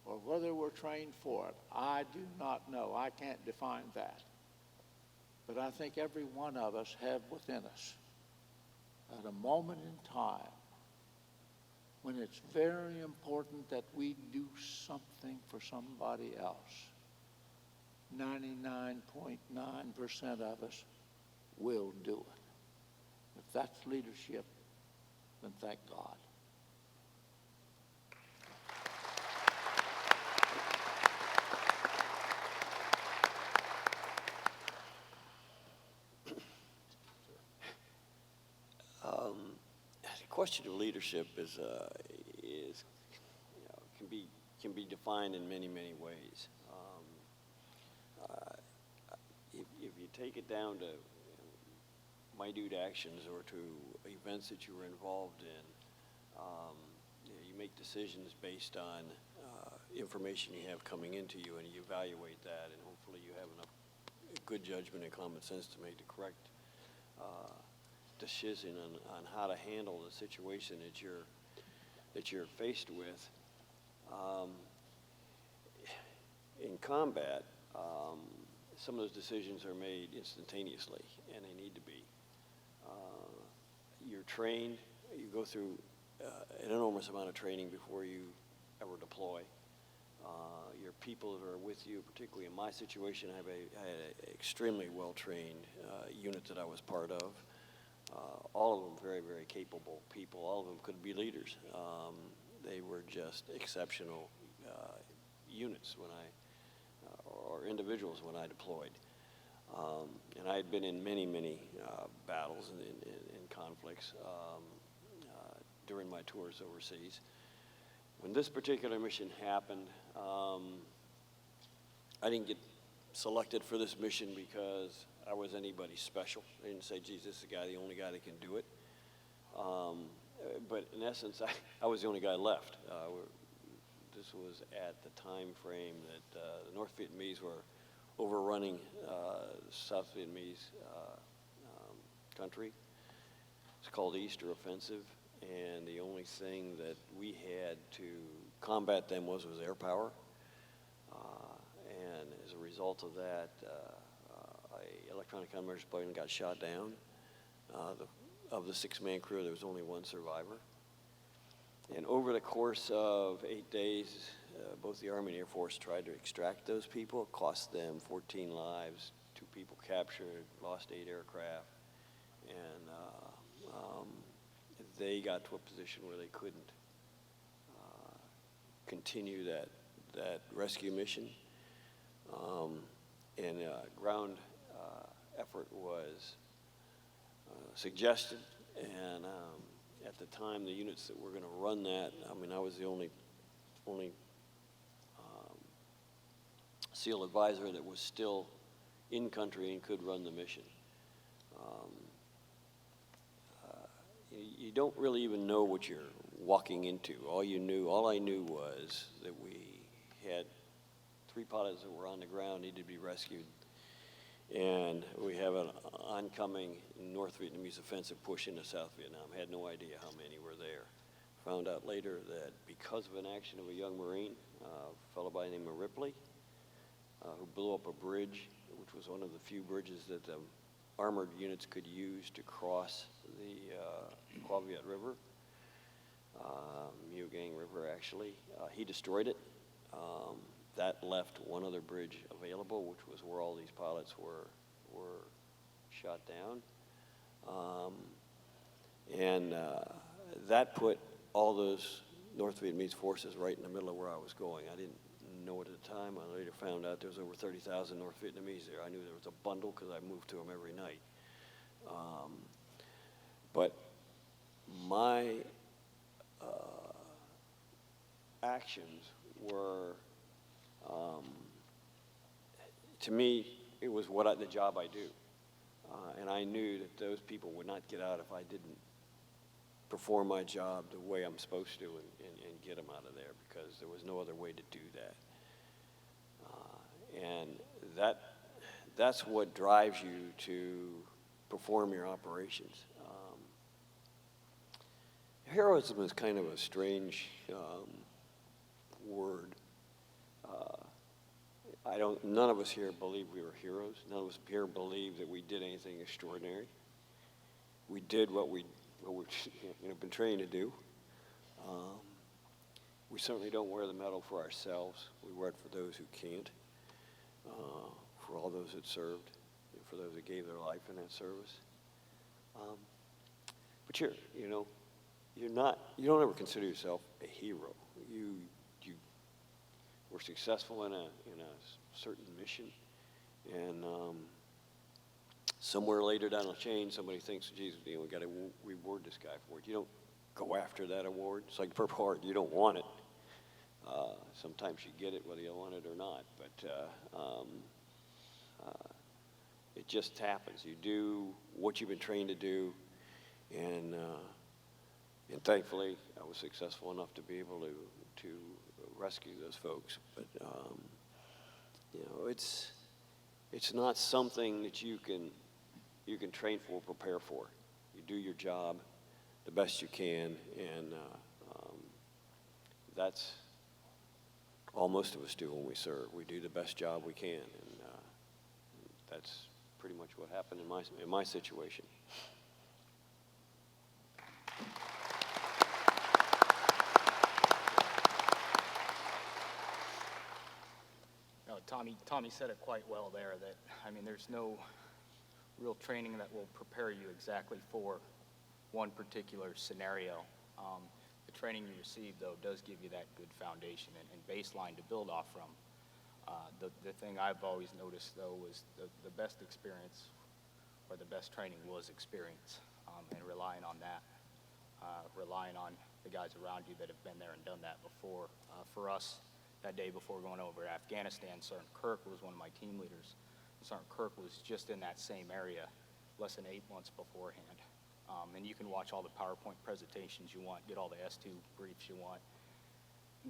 or whether we're trained for it, I do not know. I can't define that. But I think every one of us have within us, at a moment in time, when it's very important that we do something for somebody else, 99.9% of us will do it. If that's leadership, then thank God. The question of leadership is can be defined in many ways. If you take it down to minute actions or to events that you were involved in, you make decisions based on information you have coming into you, and you evaluate that, and hopefully you have enough good judgment and common sense to make the correct decision on how to handle the situation that you're faced with. In combat, some of those decisions are made instantaneously, and they need to be. You're trained. You go through an enormous amount of training before you ever deploy. Your people that are with you, particularly in my situation, I had an extremely well-trained unit that I was part of. All of them very capable people. All of them could be leaders. They were just exceptional units when or individuals when I deployed. And I had been in many battles and conflicts during my tours overseas. when this particular mission happened, I didn't get selected for this mission because I was anybody special. I didn't say, geez, this is the only guy that can do it. But in essence, I was the only guy left. This was at the time frame that the North Vietnamese were overrunning South Vietnamese country. It's called the Easter Offensive, and the only thing that we had to combat them was air power. And as a result of that, a electronic countermeasures plane got shot down. Of the 6-man crew, there was only one survivor. And over the course of 8 days, both the Army and Air Force tried to extract those people. It cost them 14 lives, 2 people captured, lost 8 aircraft, and they got to a position where they couldn't continue that rescue mission. And ground effort was suggested, and at the time, the units that were going to run that, I mean, I was the only SEAL advisor that was still in country and could run the mission. You don't really even know what you're walking into. All I knew was that we had 3 pilots that were on the ground, needed to be rescued. And we have an oncoming North Vietnamese offensive push into South Vietnam. Had no idea how many were there. Found out later that because of an action of a young Marine, a fellow by the name of Ripley, who blew up a bridge, which was one of the few bridges that the armored units could use to cross the Qua Viet River, Mu Gang River actually. He destroyed it. That left one other bridge available, which was where all these pilots were shot down. And that put all those North Vietnamese forces right in the middle of where I was going. I didn't know it at the time. I later found out there was over 30,000 North Vietnamese there. I knew there was a bundle because I moved to them every night. But my actions were, to me, it was the job I do. And I knew that those people would not get out if I didn't perform my job the way I'm supposed to and get them out of there, because there was no other way to do that. And that's what drives you to perform your operations. Heroism is kind of a strange word. None of us here believe we were heroes. None of us here believe that we did anything extraordinary. We did what we've been trained to do. We certainly don't wear the medal for ourselves. We wear it for those who can't, for all those that served, and for those that gave their life in that service. But you don't ever consider yourself a hero. You were successful in a certain mission, and somewhere later down the chain, somebody thinks, geez, we got to reward this guy for it. You don't go after that award. It's like Purple Heart. You don't want it. Sometimes you get it whether you want it or not, but it just happens. You do what you've been trained to do, and thankfully I was successful enough to be able to rescue those folks. But it's not something that you can train for, prepare for. You do your job the best you can, and that's all most of us do when we serve. We do the best job we can, and that's pretty much what happened in my situation. No, Tommy said it quite well there. That there's no real training that will prepare you exactly for one particular scenario. The training you receive, though, does give you that good foundation and baseline to build off from. The thing I've always noticed, though, was the best experience or the best training was experience, and relying on that, relying on the guys around you that have been there and done that before. For us, that day before going over to Afghanistan, Sergeant Kirk was one of my team leaders. Sergeant Kirk was just in that same area less than 8 months beforehand. And you can watch all the PowerPoint presentations you want, get all the S2 briefs you want.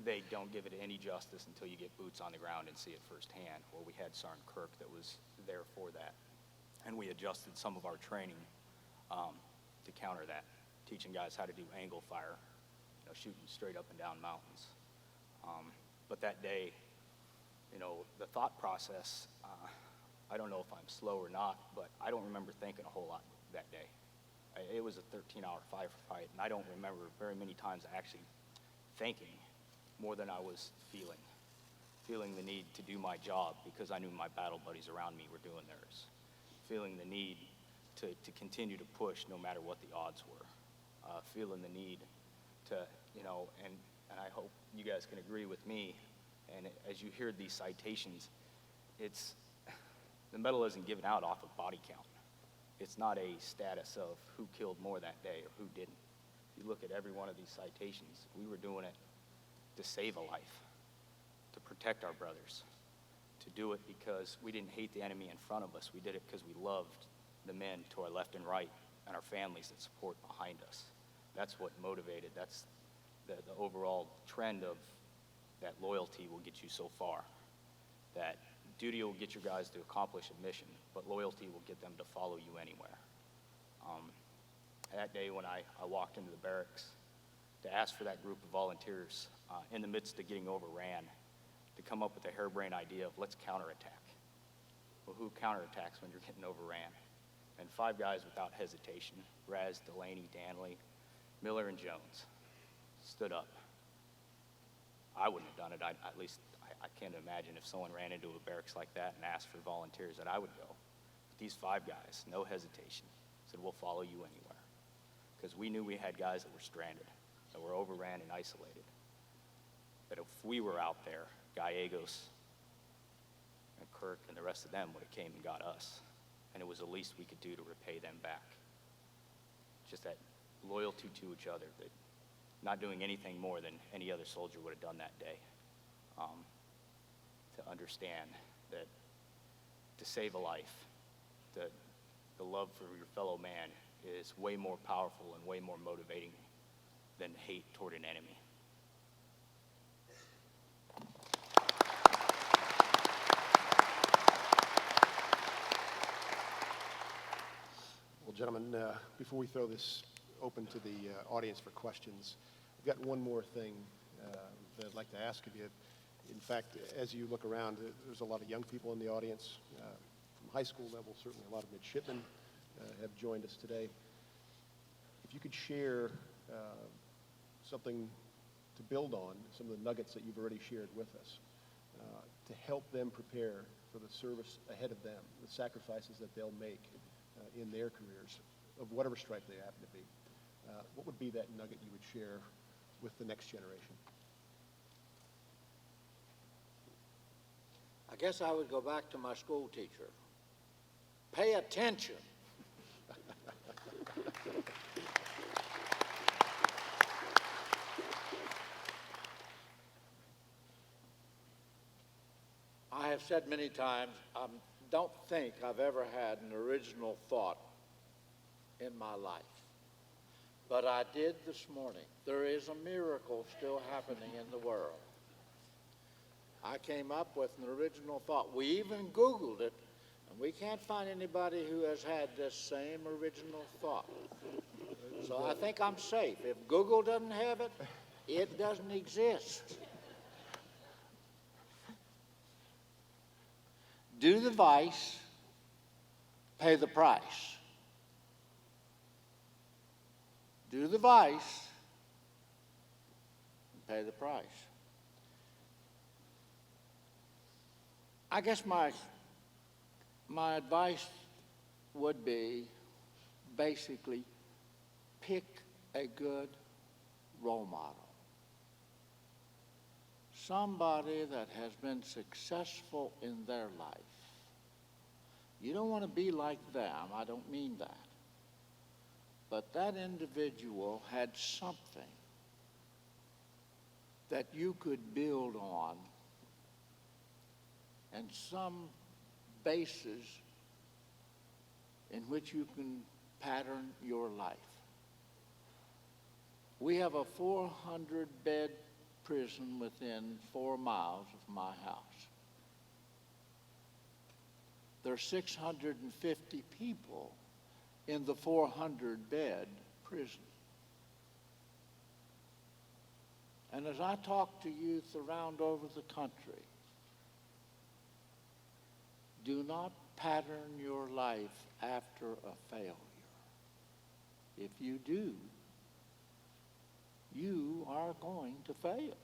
They don't give it any justice until you get boots on the ground and see it firsthand. Well, we had Sergeant Kirk that was there for that. And we adjusted some of our training to counter that, teaching guys how to do angle fire, you know, shooting straight up and down mountains. But that day, you know, the thought process, I don't know if I'm slow or not, but I don't remember thinking a whole lot that day. It was a 13-hour firefight, and I don't remember very many times actually thinking more than I was feeling the need to do my job because I knew my battle buddies around me were doing theirs, feeling the need to continue to push no matter what the odds were, feeling the need to, you know, and I hope you guys can agree with me, and as you hear these citations, the medal isn't given out off of body count. It's not a status of who killed more that day or who didn't. If you look at every one of these citations, we were doing it to save a life, to protect our brothers, to do it because we didn't hate the enemy in front of us. We did it because we loved the men to our left and right and our families that support behind us. That's what motivated. That's the overall trend of that loyalty will get you so far. That duty will get your guys to accomplish a mission, but loyalty will get them to follow you anywhere. That day when I walked into the barracks to ask for that group of volunteers in the midst of getting overran, to come up with a harebrained idea of let's counterattack. Well, who counterattacks when you're getting overran? And 5 guys without hesitation, Raz, Delaney, Danley, Miller, and Jones, stood up. I wouldn't have done it. At least I can't imagine if someone ran into a barracks like that and asked for volunteers that I would go. But these 5 guys, no hesitation, said we'll follow you anywhere. Because we knew we had guys that were stranded, that were overran and isolated. That if we were out there, Gallegos and Kirk and the rest of them would have came and got us. And it was the least we could do to repay them back. Just that loyalty to each other, that not doing anything more than any other soldier would have done that day. To understand that to save a life, the love for your fellow man is way more powerful and way more motivating than hate toward an enemy. Well, gentlemen, before we throw this open to the audience for questions, I've got one more thing that I'd like to ask of you. In fact, as you look around, there's a lot of young people in the audience. From high school level, certainly a lot of midshipmen have joined us today. If you could share something to build on, some of the nuggets that you've already shared with us, to help them prepare for the service ahead of them, the sacrifices that they'll make in their careers, of whatever stripe they happen to be, what would be that nugget you would share with the next generation? I guess I would go back to my school teacher. Pay attention. I have said many times, I don't think I've ever had an original thought in my life. But I did this morning. There is a miracle still happening in the world. I came up with an original thought. We even Googled it, and we can't find anybody who has had this same original thought. So I think I'm safe. If Google doesn't have it, it doesn't exist. Do the vice, pay the price. Do the vice, and pay the price. I guess my advice would be basically pick a good role model. Somebody that has been successful in their life. You don't want to be like them, I don't mean that. But that individual had something that you could build on, and some basis in which you can pattern your life. We have a 400-bed prison within 4 miles of my house. There are 650 people in the 400-bed prison. And as I talk to youth around over the country, do not pattern your life after a failure. If you do, you are going to fail.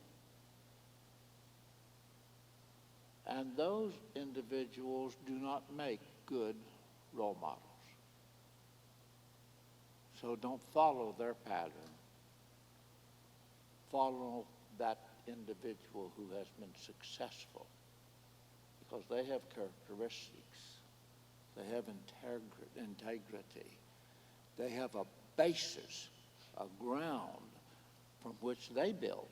And those individuals do not make good role models. So don't follow their pattern. Follow that individual who has been successful, because they have characteristics. They have integrity. They have a basis, a ground from which they build.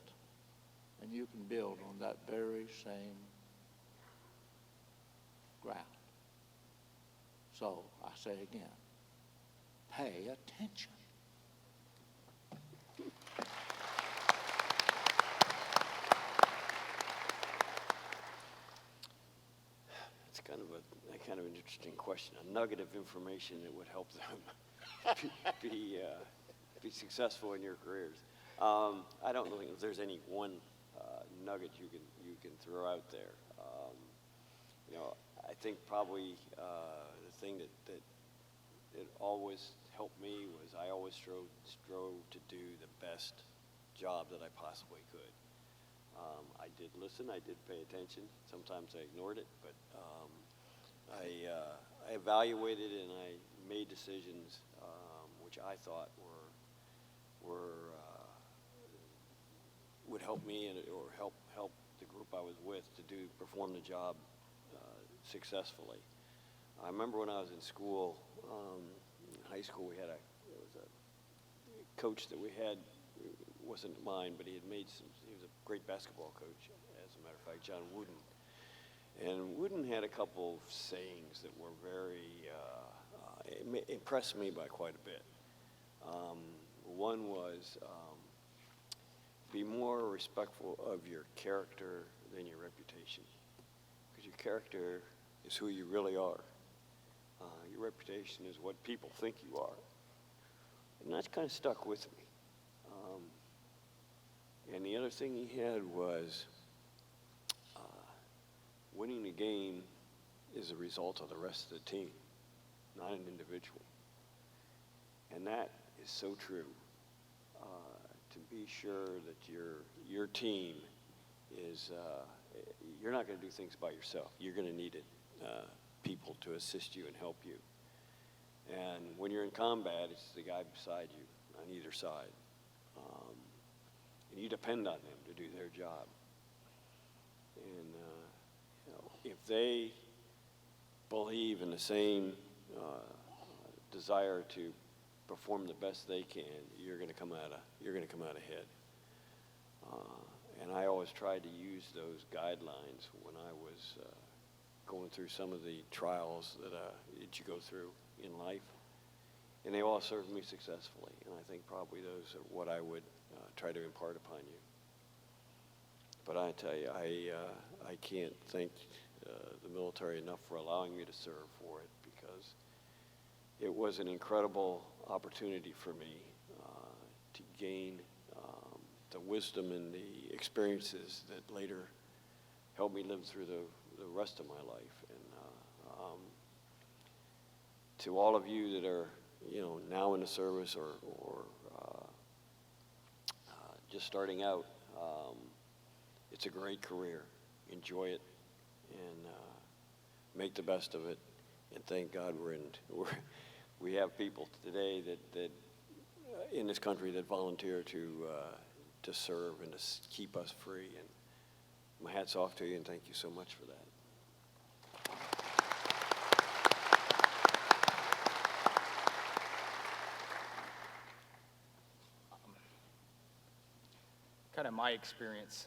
And you can build on that very same ground. So I say again, pay attention. It's kind of an interesting question. A nugget of information that would help them be successful in your careers. I don't think there's any one nugget you can throw out there. You know, I think probably the thing that always helped me was I always strove to do the best job that I possibly could. I did listen, I did pay attention. Sometimes I ignored it, but I evaluated and I made decisions which I thought would help me or help the group I was with to perform the job successfully. I remember when I was in school, in high school, there was a coach that we had. It wasn't mine, but he was a great basketball coach, as a matter of fact, John Wooden. And Wooden had a couple of sayings that were very, impressed me by quite a bit. One was, be more respectful of your character than your reputation. Because your character is who you really are. Your reputation is what people think you are. And that's kind of stuck with me. And the other thing he had was, winning the game is a result of the rest of the team, not an individual. And that is so true. To be sure that your team is, you're not going to do things by yourself. You're going to need people to assist you and help you. And when you're in combat, it's the guy beside you on either side. And you depend on them to do their job. And if they believe in the same desire to perform the best they can, you're going to come out ahead. And I always tried to use those guidelines when I was going through some of the trials that you go through in life, and they all served me successfully. And I think probably those are what I would try to impart upon you. But I tell you, I can't thank the military enough for allowing me to serve for it, because it was an incredible opportunity for me to gain the wisdom and the experiences that later helped me live through the rest of my life. And to all of you that are, now in the service or just starting out, it's a great career. Enjoy it and make the best of it. And thank God we have people today that in this country that volunteer to serve and to keep us free. And my hat's off to you, and thank you so much for that. kind of my experience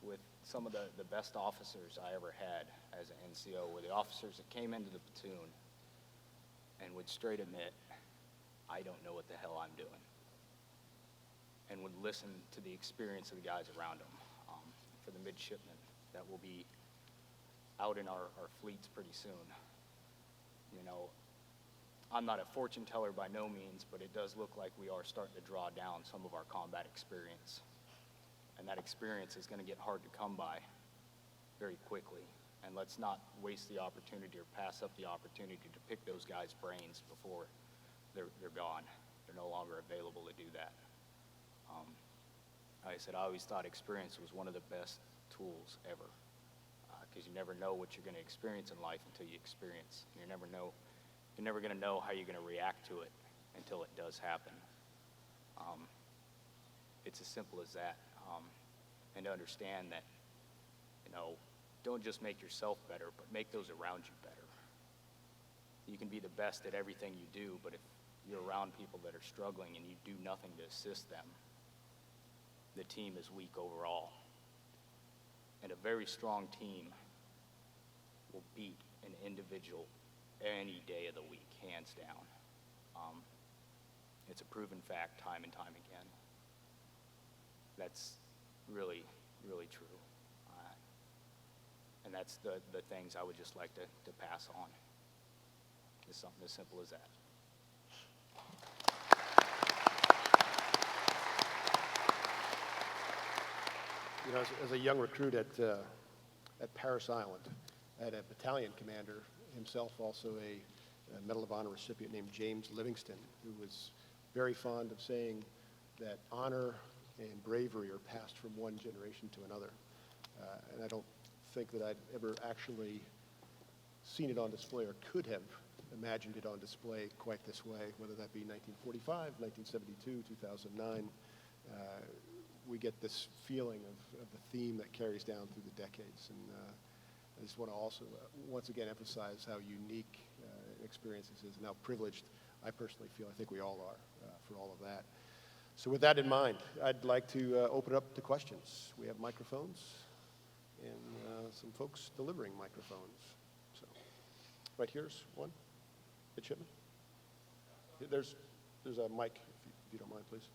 with some of the best officers I ever had as an NCO were the officers that came into the platoon and would straight admit, I don't know what the hell I'm doing, and would listen to the experience of the guys around them. For the midshipmen that will be out in our fleets pretty soon. You know, I'm not a fortune teller by no means, but it does look like we are starting to draw down some of our combat experience. And that experience is going to get hard to come by very quickly. And let's not waste the opportunity or pass up the opportunity to pick those guys' brains before they're gone. They're no longer available to do that. Like I said, I always thought experience was one of the best tools ever, because you never know what you're going to experience in life until you experience. You're never going to know how you're going to react to it until it does happen. It's as simple as that. And to understand that, you know, don't just make yourself better, but make those around you better. You can be the best at everything you do, but if you're around people that are struggling and you do nothing to assist them, the team is weak overall. And a very strong team will beat an individual any day of the week, hands down. It's a proven fact time and time again. That's really, really true. And that's the things I would just like to pass on. It's something as simple as that. You know, as a young recruit at Parris Island, I had a battalion commander, himself also a Medal of Honor recipient named James Livingston, who was very fond of saying that honor and bravery are passed from one generation to another. And I don't think that I'd ever actually seen it on display or could have imagined it on display quite this way, whether that be 1945, 1972, 2009. We get this feeling of the theme that carries down through the decades. And I just want to also, once again, emphasize how unique experience this is and how privileged I personally feel. I think we all are for all of that. So with that in mind, I'd like to open up to questions. We have microphones and some folks delivering microphones. So right here's one. Midshipman. There's a mic, if you don't mind, please.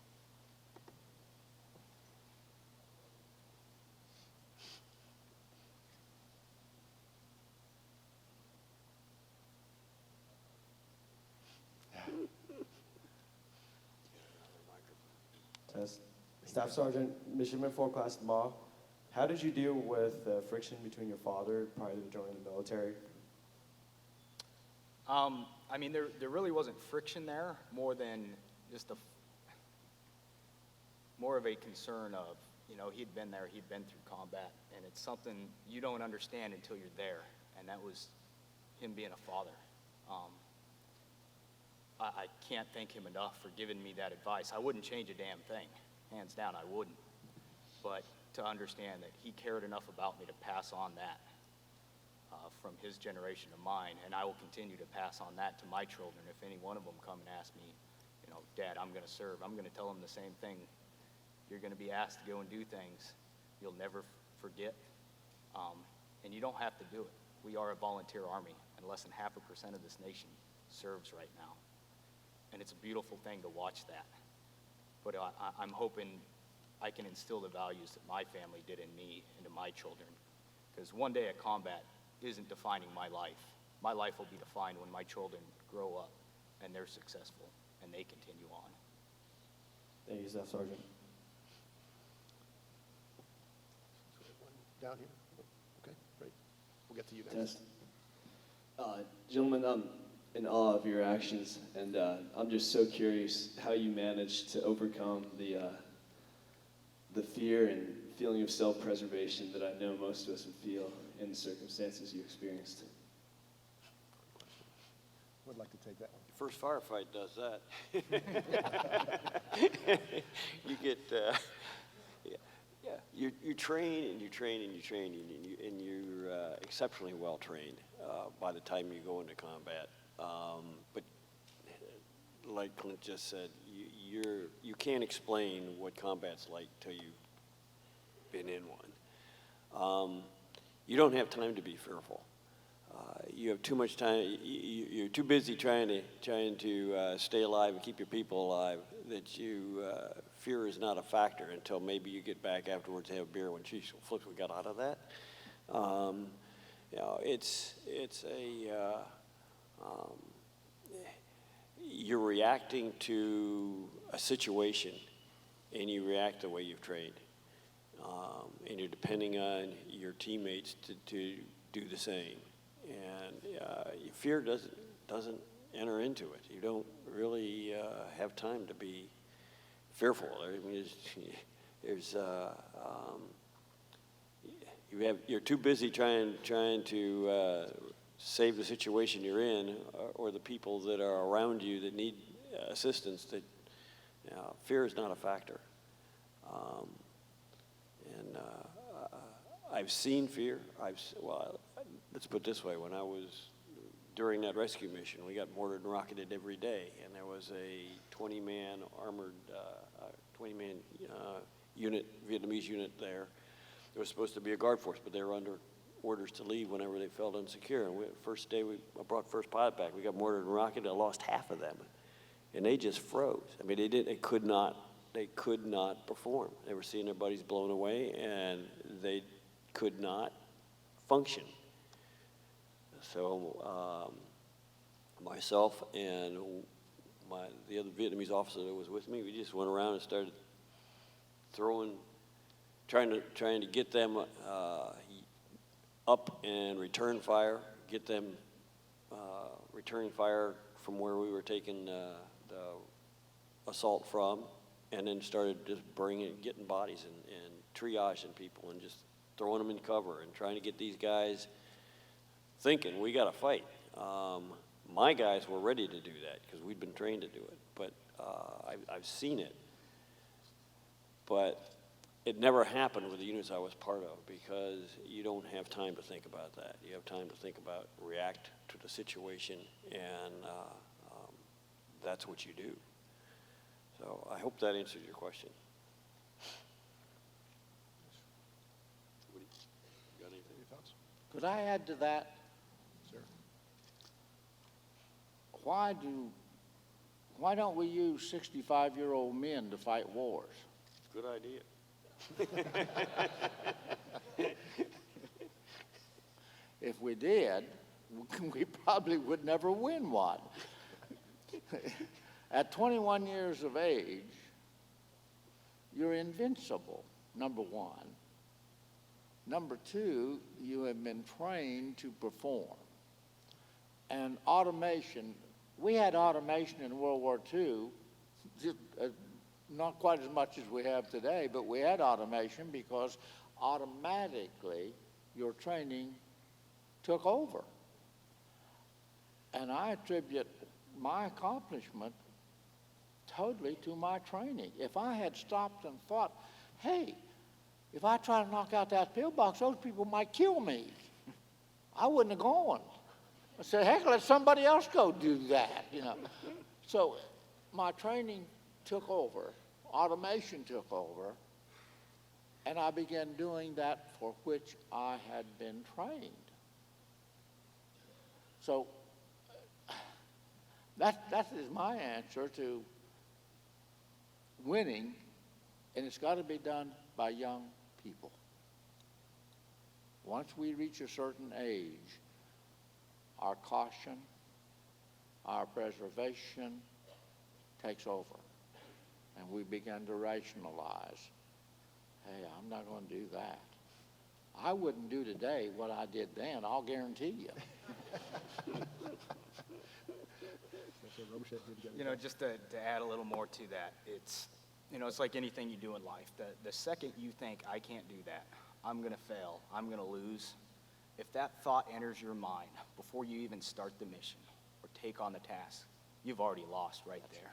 Test. Staff Sergeant, Midshipman 4 Class Ma, how did you deal with friction between your father prior to joining the military? I mean, there really wasn't friction there, more than just more of a concern of, you know, he'd been there, he'd been through combat, and it's something you don't understand until you're there, and that was him being a father. I can't thank him enough for giving me that advice. I wouldn't change a damn thing. Hands down, I wouldn't. But to understand that he cared enough about me to pass on that from his generation to mine, and I will continue to pass on that to my children. If any one of them come and ask me, you know, Dad, I'm going to serve, I'm going to tell them the same thing. You're going to be asked to go and do things you'll never forget, and you don't have to do it. We are a volunteer army, and less than 0.5% of this nation serves right now. And it's a beautiful thing to watch that. But I'm hoping I can instill the values that my family did in me into my children. Because one day at combat isn't defining my life. My life will be defined when my children grow up and they're successful and they continue on. Thank you, Staff Sergeant. Down here. Okay, great. We'll get to you next. Test. Gentlemen, I'm in awe of your actions, and I'm just so curious how you managed to overcome the fear and feeling of self-preservation that I know most of us would feel in the circumstances you experienced. Would like to take that one. First firefight does that. You get, you train and you train and you train and you're exceptionally well trained by the time you go into combat. But like Clint just said, you can't explain what combat's like till you been in one. You don't have time to be fearful. You have too much time. You're too busy trying to stay alive and keep your people alive that fear is not a factor until maybe you get back afterwards to have a beer when she flips. We got out of that. You're reacting to a situation, and you react the way you've trained, and you're depending on your teammates to do the same. And fear doesn't enter into it. You don't really have time to be fearful. I mean, you're too busy trying to save the situation you're in, or the people that are around you that need assistance. That fear is not a factor. I've seen fear. Let's put it this way: when I was during that rescue mission, we got mortared and rocketed every day, and there was a 20-man armored, 20-man unit, Vietnamese unit there. There was supposed to be a guard force, but they were under orders to leave whenever they felt insecure. And first day I brought first pilot back. We got mortared and rocketed. I lost half of them, and they just froze. I mean, they could not perform. They were seeing their buddies blown away, and they could not function. So myself and the other Vietnamese officer that was with me, we just went around and started trying to get them up and return fire, get them returning fire from where we were taking the assault from, and then started just getting bodies and triaging people and just throwing them in cover and trying to get these guys thinking, we got to fight. My guys were ready to do that because we'd been trained to do it, but I've seen it. But it never happened with the units I was part of because you don't have time to think about that. You have time to think about, react to the situation, and that's what you do. So I hope that answers your question. You got anything? Any thoughts? Could I add to that? Sir. Why don't we use 65-year-old men to fight wars? Good idea. If we did, we probably would never win one. At 21 years of age, you're invincible, number one. Number two, you have been trained to perform. And automation, we had automation in World War II, not quite as much as we have today, but we had automation because automatically your training took over. And I attribute my accomplishment totally to my training. If I had stopped and thought, hey, if I try to knock out that pillbox, those people might kill me, I wouldn't have gone. I said, heck, let somebody else go do that, you know. So my training took over, automation took over, and I began doing that for which I had been trained. So that is my answer to winning, and it's got to be done by young people. Once we reach a certain age, our caution, our preservation takes over. And we begin to rationalize, hey, I'm not going to do that. I wouldn't do today what I did then, I'll guarantee you. You know, just to add a little more to that, it's like anything you do in life. The second you think, I can't do that, I'm going to fail, I'm going to lose, if that thought enters your mind before you even start the mission or take on the task, you've already lost right there.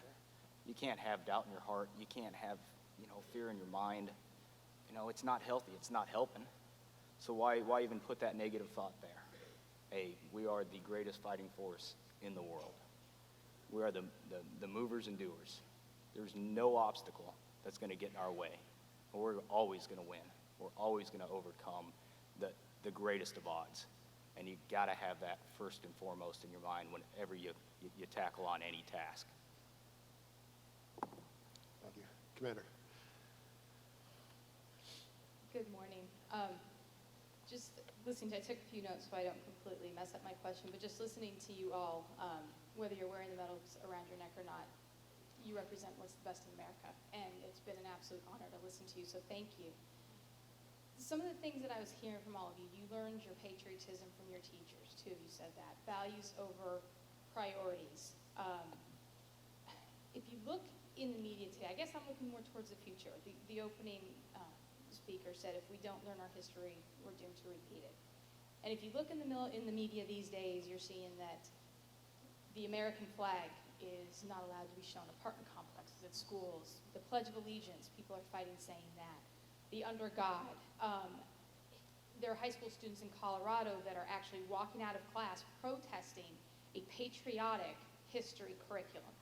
You can't have doubt in your heart. You can't have, fear in your mind. It's not healthy. It's not helping. So why even put that negative thought there? Hey, we are the greatest fighting force in the world. We are the movers and doers. There's no obstacle that's going to get in our way. We're always going to win. We're always going to overcome the greatest of odds. And you've got to have that first and foremost in your mind whenever you tackle on any task. Thank you. Commander. Good morning. Just listening to, I took a few notes so I don't completely mess up my question, but just listening to you all, whether you're wearing the medals around your neck or not, you represent what's the best in America, and it's been an absolute honor to listen to you, so thank you. Some of the things that I was hearing from all of you, you learned your patriotism from your teachers, too. You said that. Values over priorities. If you look in the media today, I guess I'm looking more towards the future. The opening speaker said if we don't learn our history, we're doomed to repeat it. And if you look in the media these days, you're seeing that the American flag is not allowed to be shown in apartment complexes, at schools. The Pledge of Allegiance, people are fighting saying that. The Under God. There are high school students in Colorado that are actually walking out of class protesting a patriotic history curriculum.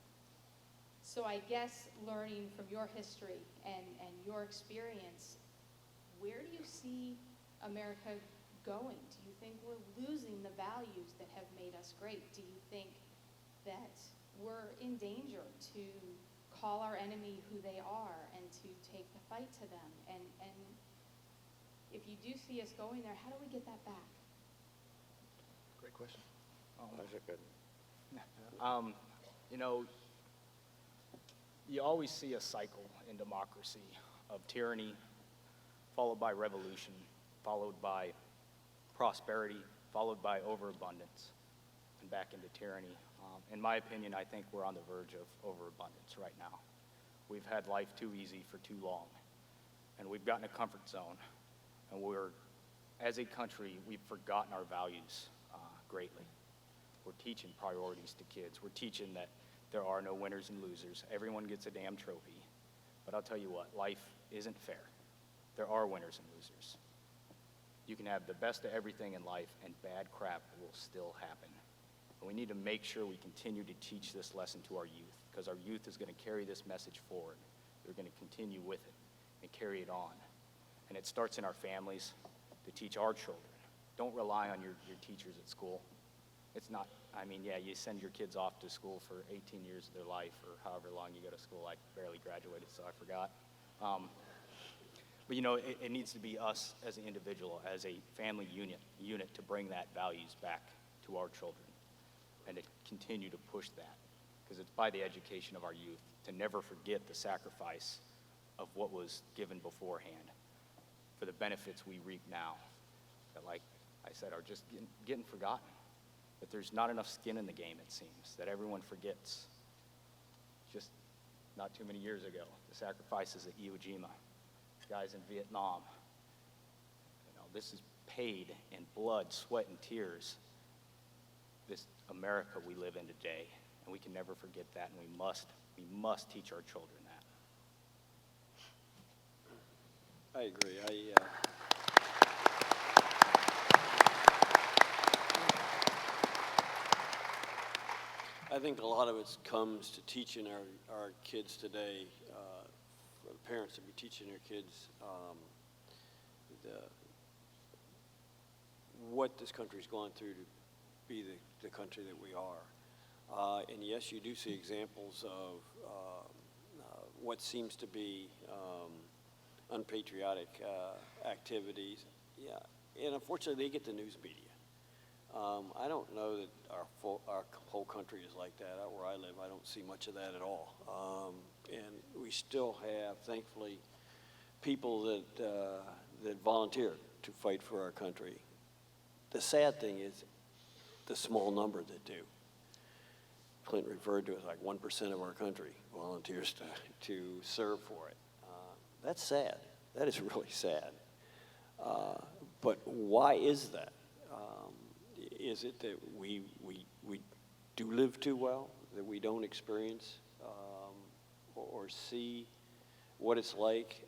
So I guess learning from your history and your experience, where do you see America going? Do you think we're losing the values that have made us great? Do you think that we're in danger to call our enemy who they are and to take the fight to them? And if you do see us going there, how do we get that back? Great question. That's a good. You know, you always see a cycle in democracy of tyranny, followed by revolution, followed by prosperity, followed by overabundance, and back into tyranny. In my opinion, I think we're on the verge of overabundance right now. We've had life too easy for too long, and we've gotten a comfort zone, and as a country, we've forgotten our values greatly. We're teaching priorities to kids. We're teaching that there are no winners and losers. Everyone gets a damn trophy. But I'll tell you what, life isn't fair. There are winners and losers. You can have the best of everything in life, and bad crap will still happen. And we need to make sure we continue to teach this lesson to our youth, because our youth is going to carry this message forward. They're going to continue with it and carry it on. And it starts in our families to teach our children. Don't rely on your teachers at school. It's not, I mean, yeah, you send your kids off to school for 18 years of their life or however long you go to school. I barely graduated, so I forgot. But, you know, it needs to be us as an individual, as a family unit to bring that values back to our children and to continue to push that, because it's by the education of our youth to never forget the sacrifice of what was given beforehand for the benefits we reap now that, like I said, are just getting forgotten. But there's not enough skin in the game, it seems, that everyone forgets. Just not too many years ago, the sacrifices at Iwo Jima, guys in Vietnam. You know, this is paid in blood, sweat, and tears, this America we live in today. And we can never forget that, and we must teach our children that. I agree. I think a lot of it comes to teaching our kids today, for the parents to be teaching their kids what this country's gone through to be the country that we are. And yes, you do see examples of what seems to be unpatriotic activities. Yeah, and unfortunately, they get the news media. I don't know that our whole country is like that. Out where I live, I don't see much of that at all. And we still have, thankfully, people that volunteer to fight for our country. The sad thing is the small number that do. Clinton referred to it as like 1% of our country volunteers to serve for it. That's sad. That is really sad. But why is that? Is it that we do live too well, that we don't experience or see what it's like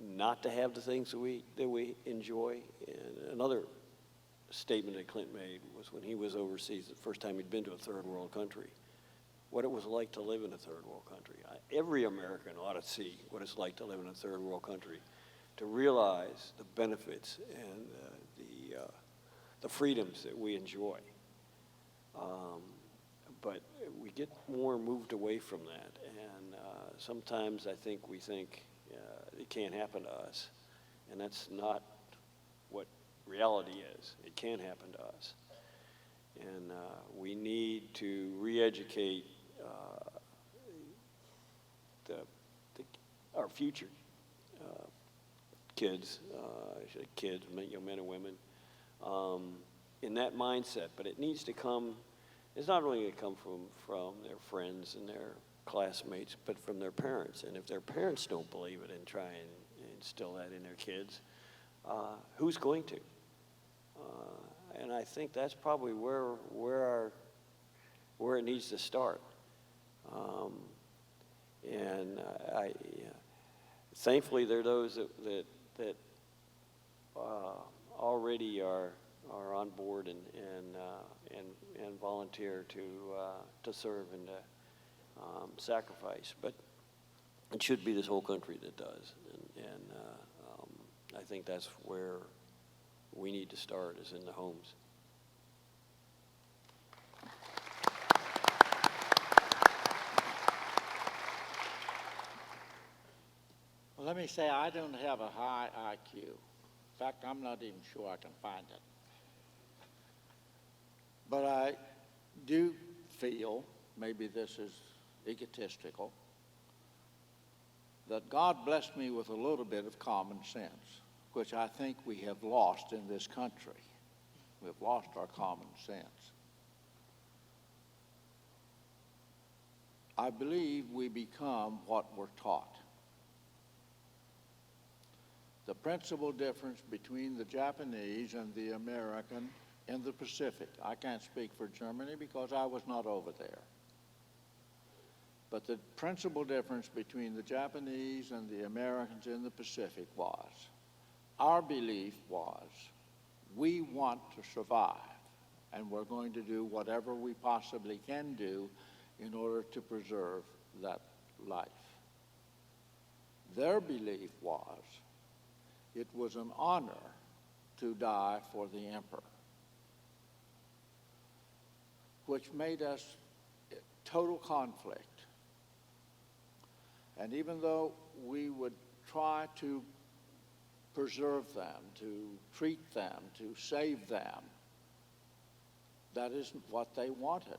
not to have the things that we enjoy? And another statement that Clinton made was when he was overseas, the first time he'd been to a third world country, what it was like to live in a third world country. Every American ought to see what it's like to live in a third world country. to realize the benefits and the freedoms that we enjoy. But we get more moved away from that, and sometimes I think we think it can't happen to us, and that's not what reality is. It can happen to us, and we need to re-educate our future kids, kids, young men and women, in that mindset. But it needs to come. It's not only going to come from their friends and their classmates, but from their parents. And if their parents don't believe it and try and instill that in their kids, who's going to? And I think that's probably where it needs to start. Thankfully, there are those that already are on board and volunteer to serve and to sacrifice. But it should be this whole country that does, and I think that's where we need to start, is in the homes. Well, let me say, I don't have a high IQ. In fact, I'm not even sure I can find it. But I do feel, maybe this is egotistical, that God blessed me with a little bit of common sense, which I think we have lost in this country. We've lost our common sense. I believe we become what we're taught. The principal difference between the Japanese and the American in the Pacific, I can't speak for Germany because I was not over there, but the principal difference between the Japanese and the Americans in the Pacific was, our belief was, we want to survive, and we're going to do whatever we possibly can do in order to preserve that life. Their belief was, it was an honor to die for the emperor, which made us total conflict. And even though we would try to preserve them, to treat them, to save them, that isn't what they wanted.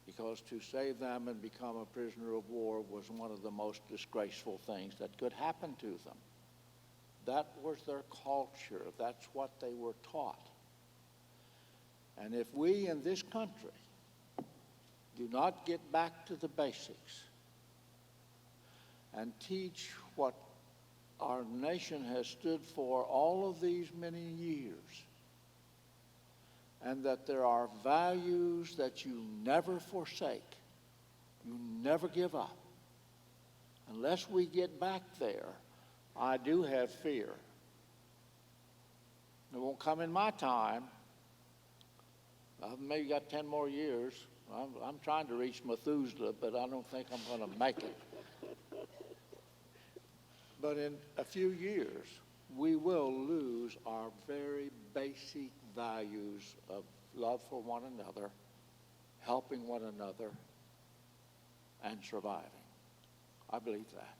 Because to save them and become a prisoner of war was one of the most disgraceful things that could happen to them. That was their culture. That's what they were taught. And if we in this country do not get back to the basics and teach what our nation has stood for all of these many years, and that there are values that you never forsake, you never give up. Unless we get back there, I do have fear. It won't come in my time. I've maybe got 10 more years. I'm trying to reach Methuselah, but I don't think I'm going to make it. But in a few years, we will lose our very basic values of love for one another, helping one another, and surviving. I believe that.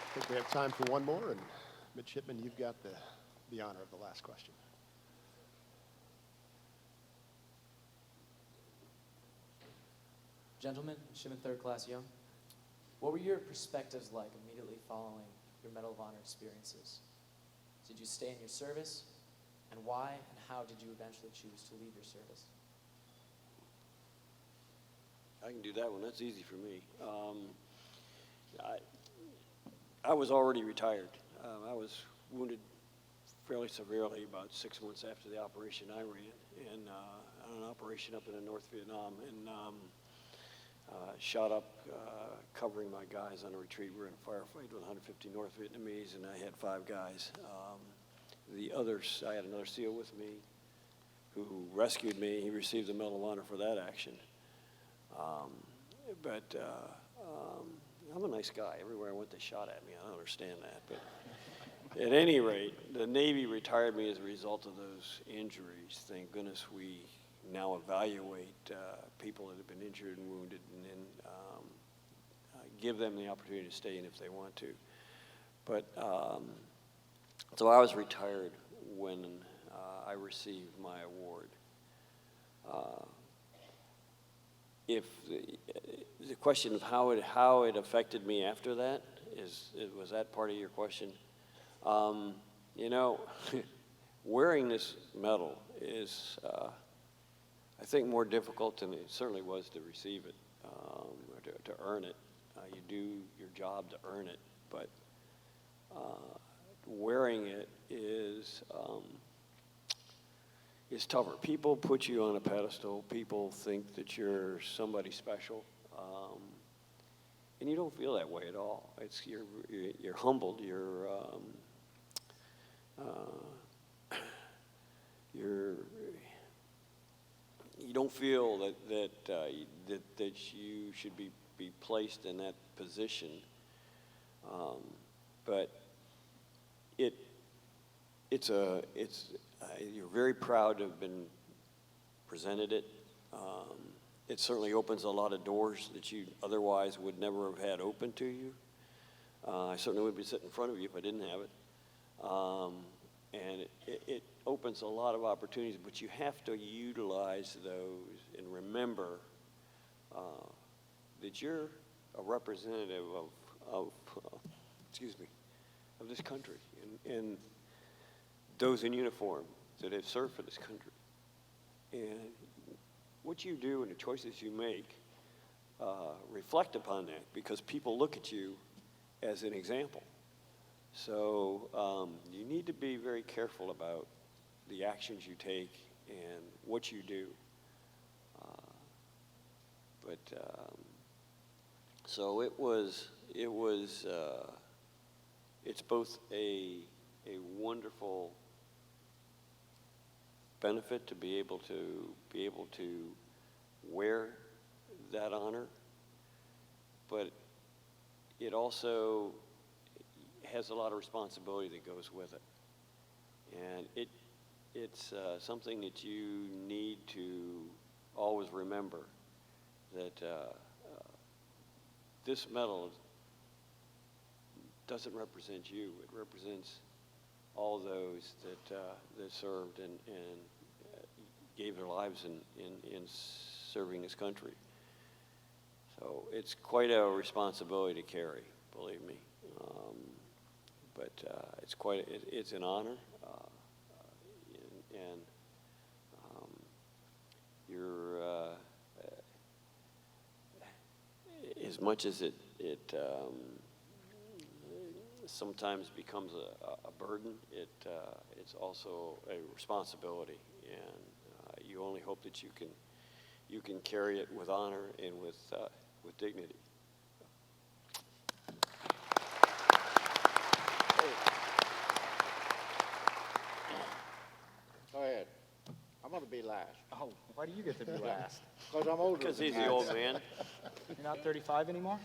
I think we have time for one more, and Midshipman, you've got the honor of the last question. Gentlemen, Midshipman Third Class Young, what were your perspectives like immediately following your Medal of Honor experiences? Did you stay in your service? And why and how did you eventually choose to leave your service? I can do that one. That's easy for me. I was already retired. I was wounded fairly severely about 6 months after the operation I ran, and on an operation up in the North Vietnam, and shot up covering my guys on a retreat. We were in a firefight with 150 North Vietnamese, and I had 5 guys. I had another SEAL with me who rescued me. He received the Medal of Honor for that action. But I'm a nice guy. Everywhere I went, they shot at me. I don't understand that. But at any rate, the Navy retired me as a result of those injuries. Thank goodness we now evaluate people that have been injured and wounded, and then give them the opportunity to stay in if they want to. But so I was retired when I received my award. If the question of how it affected me after that was that part of your question? You know, wearing this medal is, I think, more difficult than it certainly was to receive it, or to earn it. You do your job to earn it, but wearing it is tougher. People put you on a pedestal. People think that you're somebody special, and you don't feel that way at all. It's you're humbled. You don't feel that you should be placed in that position, but you're very proud to have been presented it. It certainly opens a lot of doors that you otherwise would never have had open to you. I certainly wouldn't be sitting in front of you if I didn't have it. And it opens a lot of opportunities, but you have to utilize those and remember that you're a representative of this country and those in uniform that have served for this country. And what you do and the choices you make reflect upon that, because people look at you as an example. So you need to be very careful about the actions you take and what you do. So it's both a wonderful benefit to be able to wear that honor, but it also has a lot of responsibility that goes with it, and it's something that you need to always remember, that this medal doesn't represent you. It represents all those that served and gave their lives in serving this country. So it's quite a responsibility to carry, believe me. But it's an honor, and you're as much as it sometimes becomes a burden, it's also a responsibility, and you only hope that you can carry it with honor and with dignity. Go ahead. I'm going to be last. Oh, why do you get to be last? Because I'm older. Because he's the old man. You're not 35 anymore?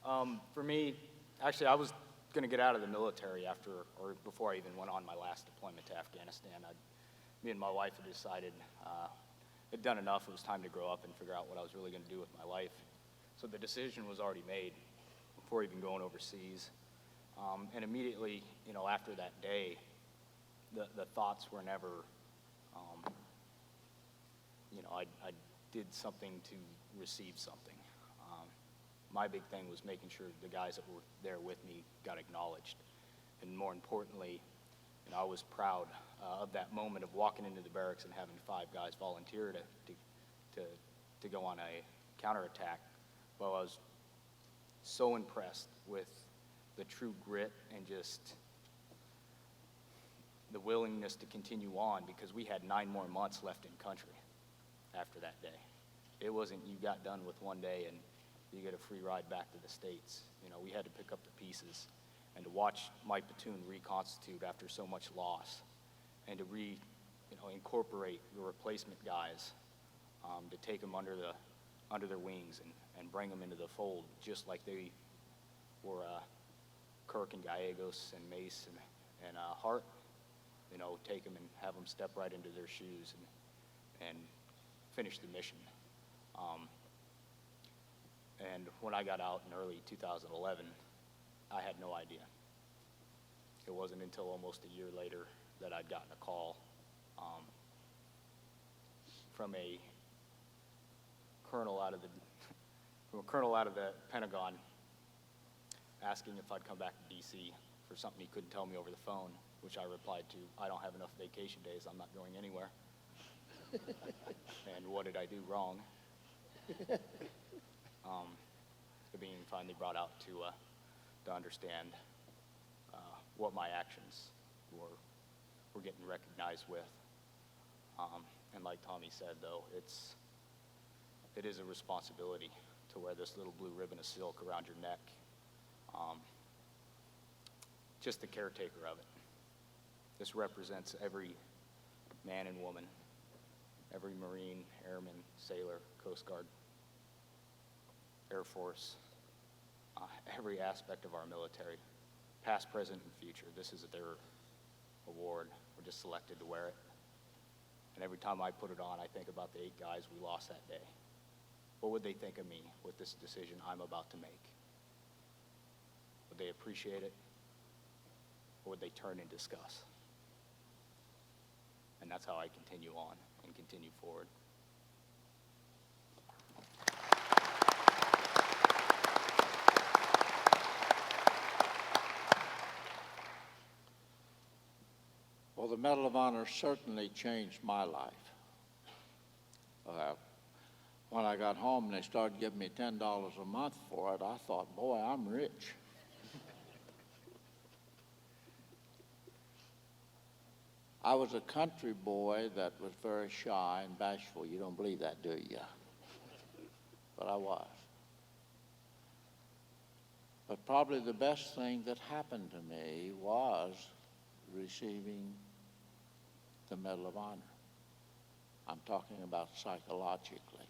For me, actually, I was going to get out of the military before I even went on my last deployment to Afghanistan. Me and my wife had decided had done enough. It was time to grow up and figure out what I was really going to do with my life. So the decision was already made before even going overseas. And immediately, after that day, the thoughts were never, I did something to receive something. My big thing was making sure the guys that were there with me got acknowledged. And more importantly, I was proud of that moment of walking into the barracks and having 5 guys volunteer to go on a counterattack. Well, I was so impressed with the true grit and just the willingness to continue on, because we had 9 more months left in country after that day. It wasn't you got done with one day and you get a free ride back to the States. We had to pick up the pieces, and to watch my platoon reconstitute after so much loss, and to incorporate the replacement guys to take them under their wings and bring them into the fold, just like they were Kirk and Gallegos and Mace and Hart. You know, take them and have them step right into their shoes and finish the mission. And when I got out in early 2011, I had no idea. It wasn't until almost a year later that I'd gotten a call from a colonel out of the Pentagon asking if I'd come back to D.C. for something he couldn't tell me over the phone, which I replied to, I don't have enough vacation days, I'm not going anywhere. And what did I do wrong? Being finally brought out to understand what my actions were getting recognized with. And like Tommy said, though, it is a responsibility to wear this little blue ribbon of silk around your neck. Just the caretaker of it. This represents every man and woman, every Marine, Airman, Sailor, Coast Guard, Air Force, every aspect of our military, past, present, and future. This is their award. We're just selected to wear it. And every time I put it on, I think about the 8 guys we lost that day. What would they think of me with this decision I'm about to make? Would they appreciate it? Or would they turn in disgust? And that's how I continue on and continue forward. Well, the Medal of Honor certainly changed my life. When I got home and they started giving me $10 a month for it, I thought, boy, I'm rich. I was a country boy that was very shy and bashful. You don't believe that, do you? But I was. But probably the best thing that happened to me was receiving the Medal of Honor. I'm talking about psychologically.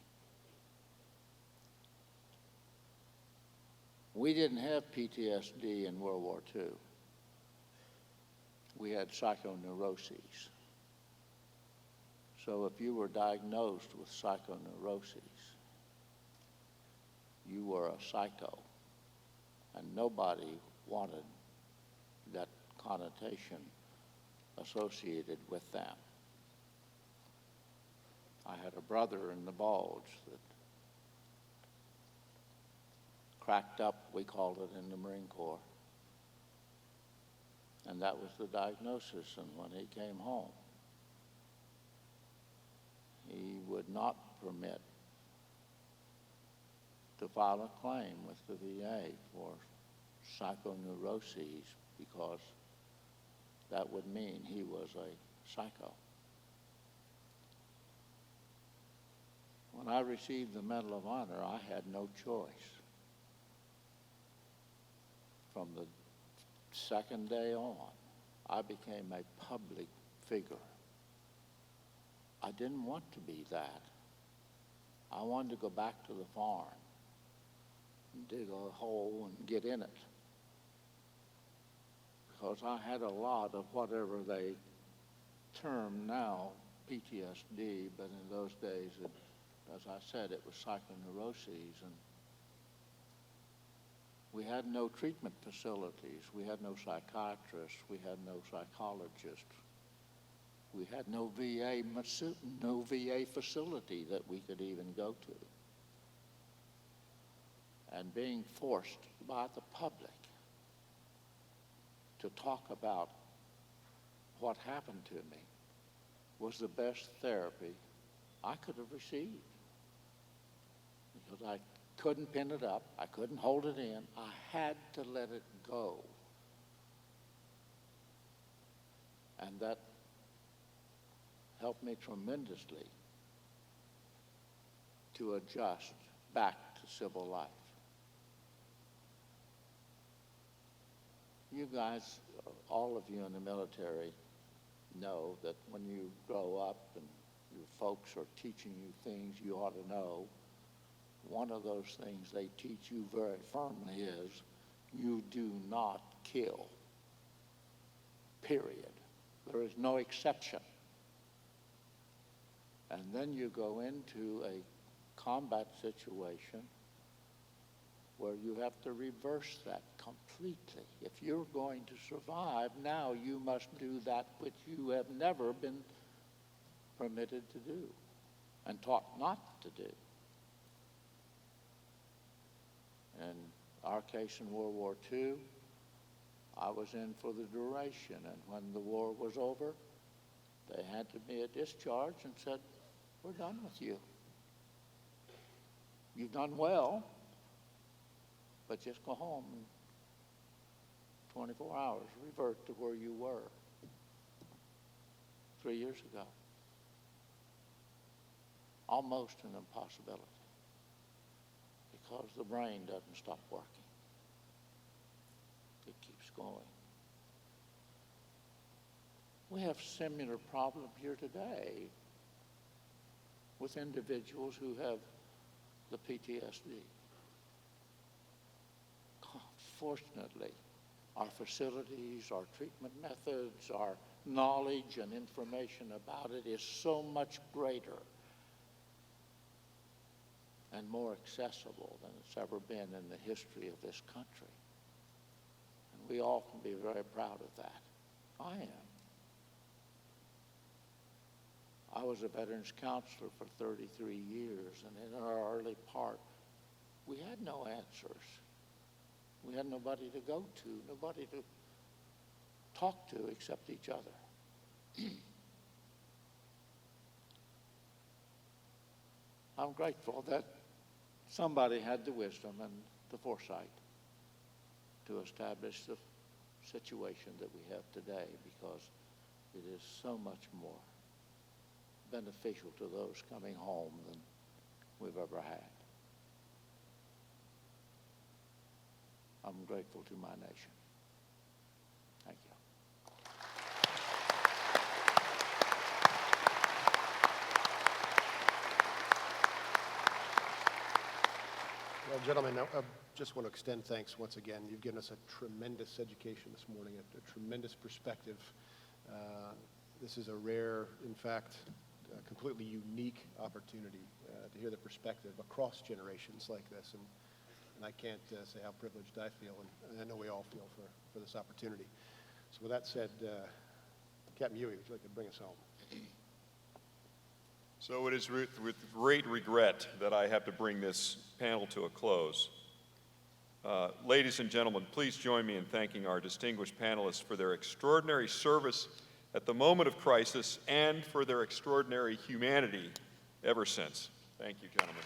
We didn't have PTSD in World War II. We had psychoneuroses. So if you were diagnosed with psychoneuroses, you were a psycho. And nobody wanted that connotation associated with them. I had a brother in the bulge that cracked up, we called it in the Marine Corps. And that was the diagnosis. And when he came home, he would not permit to file a claim with the VA for psychoneuroses because that would mean he was a psycho. When I received the Medal of Honor, I had no choice. From the second day on, I became a public figure. I didn't want to be that. I wanted to go back to the farm and dig a hole and get in it. Because I had a lot of whatever they term now PTSD, but in those days, as I said, it was psychoneuroses, and we had no treatment facilities. We had no psychiatrists. We had no psychologists. We had no VA facility that we could even go to. And being forced by the public to talk about what happened to me was the best therapy I could have received. Because I couldn't pin it up. I couldn't hold it in. I had to let it go. And that helped me tremendously to adjust back to civil life. You guys, all of you in the military, know that when you grow up and your folks are teaching you things you ought to know, one of those things they teach you very firmly is you do not kill, period. There is no exception. And then you go into a combat situation where you have to reverse that completely. If you're going to survive, now you must do that which you have never been permitted to do and taught not to do. In our case in World War II, I was in for the duration, and when the war was over, they handed me a discharge and said, "We're done with you. You've done well, but just go home and 24 hours, revert to where you were 3 years ago." Almost an impossibility, because the brain doesn't stop working. It keeps going. We have similar problem here today with individuals who have the PTSD. Fortunately, our facilities, our treatment methods, our knowledge and information about it is so much greater and more accessible than it's ever been in the history of this country. And we all can be very proud of that. I am. I was a veterans counselor for 33 years, and in our early part, we had no answers. We had nobody to go to, nobody to talk to except each other. I'm grateful that somebody had the wisdom and the foresight to establish the situation that we have today, because it is so much more beneficial to those coming home than we've ever had. I'm grateful to my nation. Thank you. Well, gentlemen, I just want to extend thanks once again. You've given us a tremendous education this morning, a tremendous perspective. This is a rare, in fact, completely unique opportunity to hear the perspective across generations like this. And I can't say how privileged I feel, and I know we all feel for this opportunity. So with that said, Captain Huey, would you like to bring us home? So it is with great regret that I have to bring this panel to a close. Ladies and gentlemen, please join me in thanking our distinguished panelists for their extraordinary service at the moment of crisis and for their extraordinary humanity ever since. Thank you, gentlemen.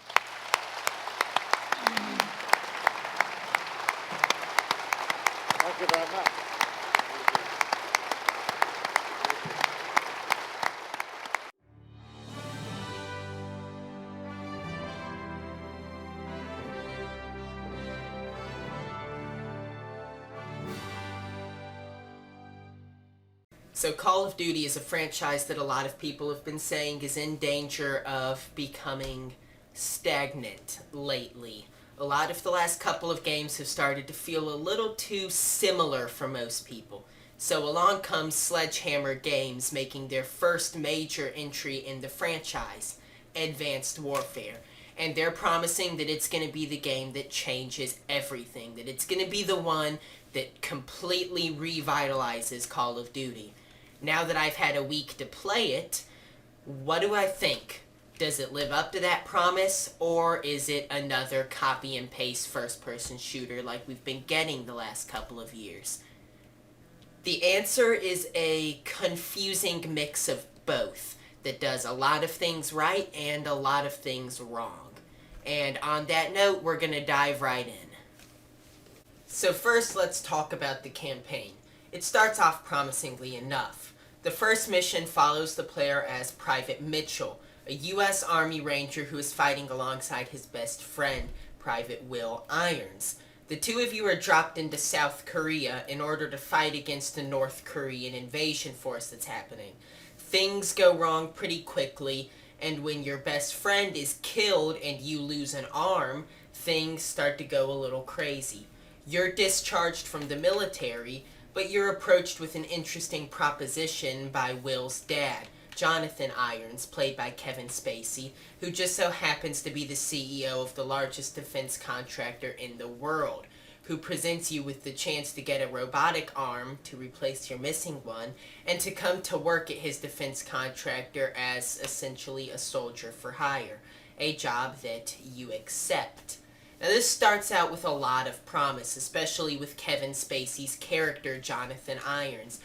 Thank you very much. So Call of Duty is a franchise that a lot of people have been saying is in danger of becoming stagnant lately. A lot of the last couple of games have started to feel a little too similar for most people. So along comes Sledgehammer Games making their first major entry in the franchise, Advanced Warfare. And they're promising that it's going to be the game that changes everything, that it's going to be the one that completely revitalizes Call of Duty. Now that I've had a week to play it, what do I think? Does it live up to that promise, or is it another copy and paste first-person shooter like we've been getting the last couple of years? The answer is a confusing mix of both that does a lot of things right and a lot of things wrong. And on that note, we're going to dive right in. So first, let's talk about the campaign. It starts off promisingly enough. The first mission follows the player as Private Mitchell, a U.S. Army Ranger who is fighting alongside his best friend, Private Will Irons. The two of you are dropped into South Korea in order to fight against the North Korean invasion force that's happening. Things go wrong pretty quickly, And when your best friend is killed and you lose an arm, things start to go a little crazy. You're discharged from the military, but you're approached with an interesting proposition by Will's dad, Jonathan Irons, played by Kevin Spacey, who just so happens to be the CEO of the largest defense contractor in the world, who presents you with the chance to get a robotic arm to replace your missing one, and to come to work at his defense contractor as essentially a soldier for hire, a job that you accept. Now this starts out with a lot of promise, especially with Kevin Spacey's character, Jonathan Irons.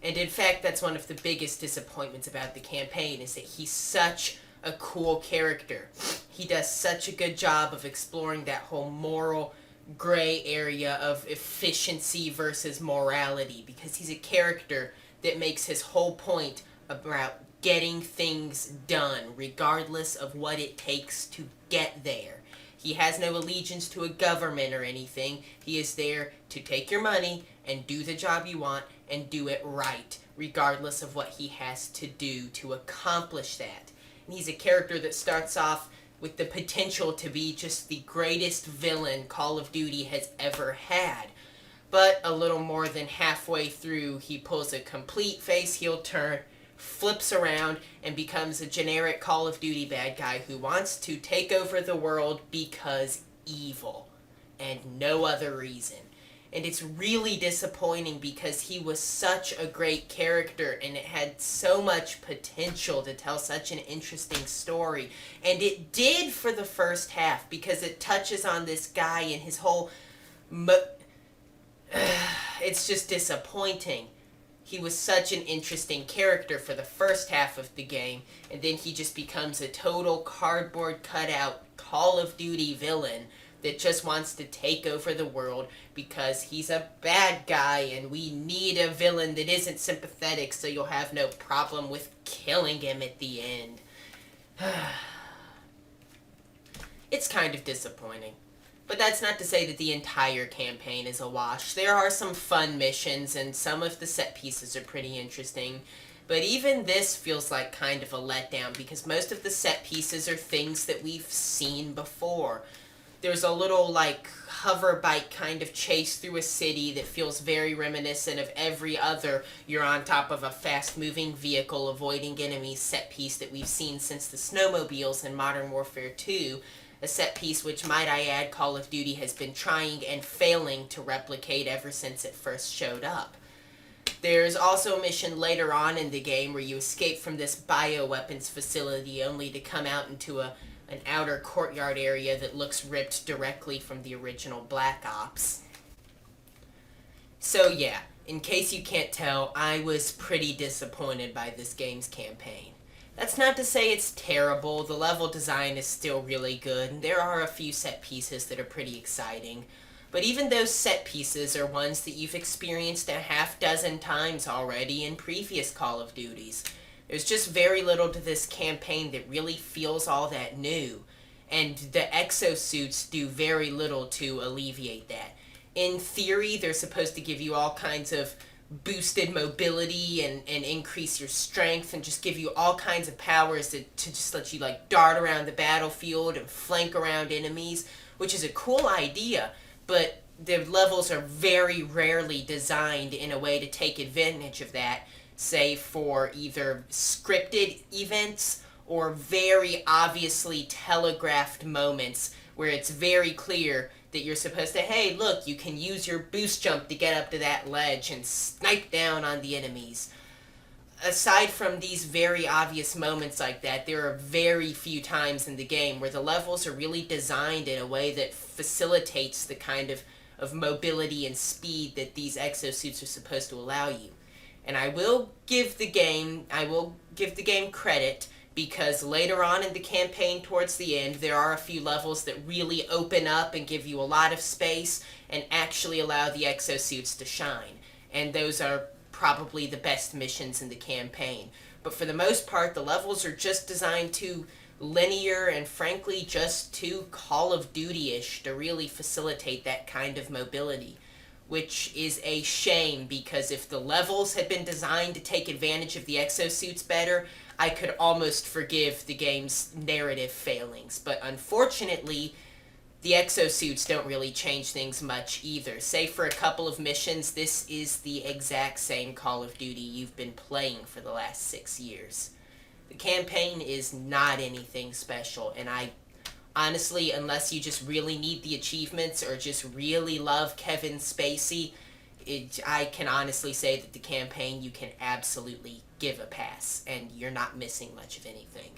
And in fact, that's one of the biggest disappointments about the campaign, is that he's such a cool character. He does such a good job of exploring that whole moral gray area of efficiency versus morality, because he's a character that makes his whole point about getting things done, regardless of what it takes to get there. He has no allegiance to a government or anything. He is there to take your money and do the job you want and do it right, regardless of what he has to do to accomplish that. And he's a character that starts off with the potential to be just the greatest villain Call of Duty has ever had. But a little more than halfway through, he pulls a complete face heel turn, flips around, and becomes a generic Call of Duty bad guy who wants to take over the world because evil, and no other reason. And it's really disappointing because he was such a great character and it had so much potential to tell such an interesting story. And it did for the first half because it touches on this guy and his whole... it's just disappointing. He was such an interesting character for the first half of the game, and then he just becomes a total cardboard cutout Call of Duty villain that just wants to take over the world because he's a bad guy and we need a villain that isn't sympathetic so you'll have no problem with killing him at the end. It's kind of disappointing. But that's not to say that the entire campaign is a wash. There are some fun missions and some of the set pieces are pretty interesting. But even this feels like kind of a letdown because most of the set pieces are things that we've seen before. There's a little, hover bike kind of chase through a city that feels very reminiscent of every other you're on top of a fast-moving vehicle avoiding enemies set piece that we've seen since the snowmobiles in Modern Warfare 2, a set piece which, might I add, Call of Duty has been trying and failing to replicate ever since it first showed up. There's also a mission later on in the game where you escape from this bioweapons facility only to come out into an outer courtyard area that looks ripped directly from the original Black Ops. So yeah, in case you can't tell, I was pretty disappointed by this game's campaign. That's not to say it's terrible, the level design is still really good, and there are a few set pieces that are pretty exciting. But even those set pieces are ones that you've experienced a half dozen times already in previous Call of Duties. There's just very little to this campaign that really feels all that new, and the exosuits do very little to alleviate that. In theory, they're supposed to give you all kinds of boosted mobility and increase your strength and just give you all kinds of powers to just let you dart around the battlefield and flank around enemies, which is a cool idea, but the levels are very rarely designed in a way to take advantage of that, say for either scripted events or very obviously telegraphed moments where it's very clear that you're supposed to, hey, look, you can use your boost jump to get up to that ledge and snipe down on the enemies. Aside from these very obvious moments like that, there are very few times in the game where the levels are really designed in a way that facilitates the kind of mobility and speed that these exosuits are supposed to allow you. And I will give the game credit, because later on in the campaign towards the end, there are a few levels that really open up and give you a lot of space and actually allow the exosuits to shine. And those are probably the best missions in the campaign. But for the most part, the levels are just designed too linear and frankly just too Call of Duty-ish to really facilitate that kind of mobility. which is a shame because if the levels had been designed to take advantage of the exosuits better, I could almost forgive the game's narrative failings. But unfortunately, the exosuits don't really change things much either. Save for a couple of missions, this is the exact same Call of Duty you've been playing for the last 6 years. The campaign is not anything special, and I honestly, unless you just really need the achievements or just really love Kevin Spacey, I can honestly say that the campaign you can absolutely give a pass, and you're not missing much of anything.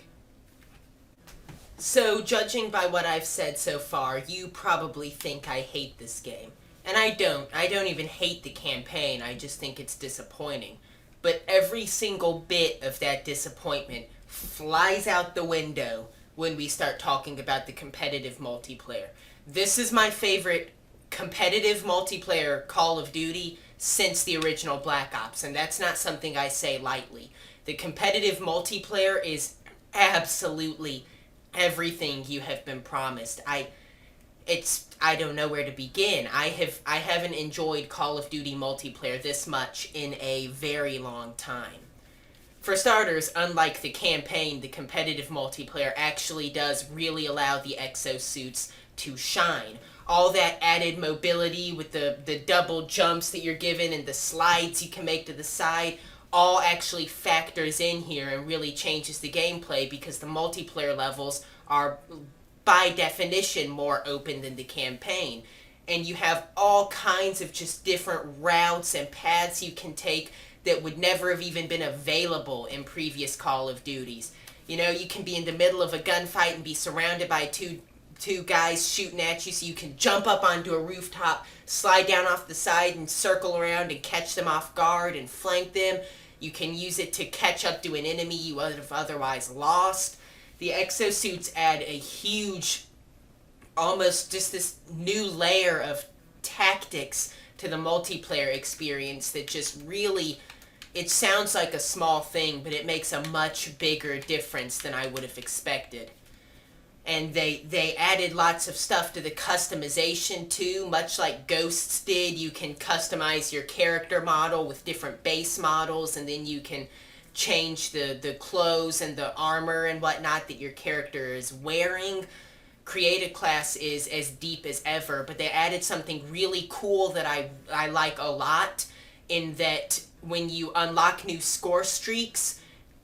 So, judging by what I've said so far, you probably think I hate this game. And I don't. I don't even hate the campaign, I just think it's disappointing. But every single bit of that disappointment flies out the window when we start talking about the competitive multiplayer. This is my favorite competitive multiplayer Call of Duty since the original Black Ops, and that's not something I say lightly. The competitive multiplayer is absolutely everything you have been promised. I don't know where to begin. I haven't enjoyed Call of Duty multiplayer this much in a very long time. For starters, unlike the campaign, the competitive multiplayer actually does really allow the exosuits to shine. All that added mobility with the double jumps that you're given and the slides you can make to the side all actually factors in here and really changes the gameplay because the multiplayer levels are by definition more open than the campaign. And you have all kinds of just different routes and paths you can take that would never have even been available in previous Call of Duties. You know, you can be in the middle of a gunfight and be surrounded by two guys shooting at you, so you can jump up onto a rooftop, slide down off the side and circle around and catch them off guard and flank them. You can use it to catch up to an enemy you would have otherwise lost. The exosuits add a huge, almost just this new layer of tactics to the multiplayer experience that just really, it sounds like a small thing, but it makes a much bigger difference than I would have expected. And they added lots of stuff to the customization too, much like Ghosts did. You can customize your character model with different base models, and then you can change the clothes and the armor and whatnot that your character is wearing. Creative class is as deep as ever, but they added something really cool that I like a lot, in that when you unlock new score streaks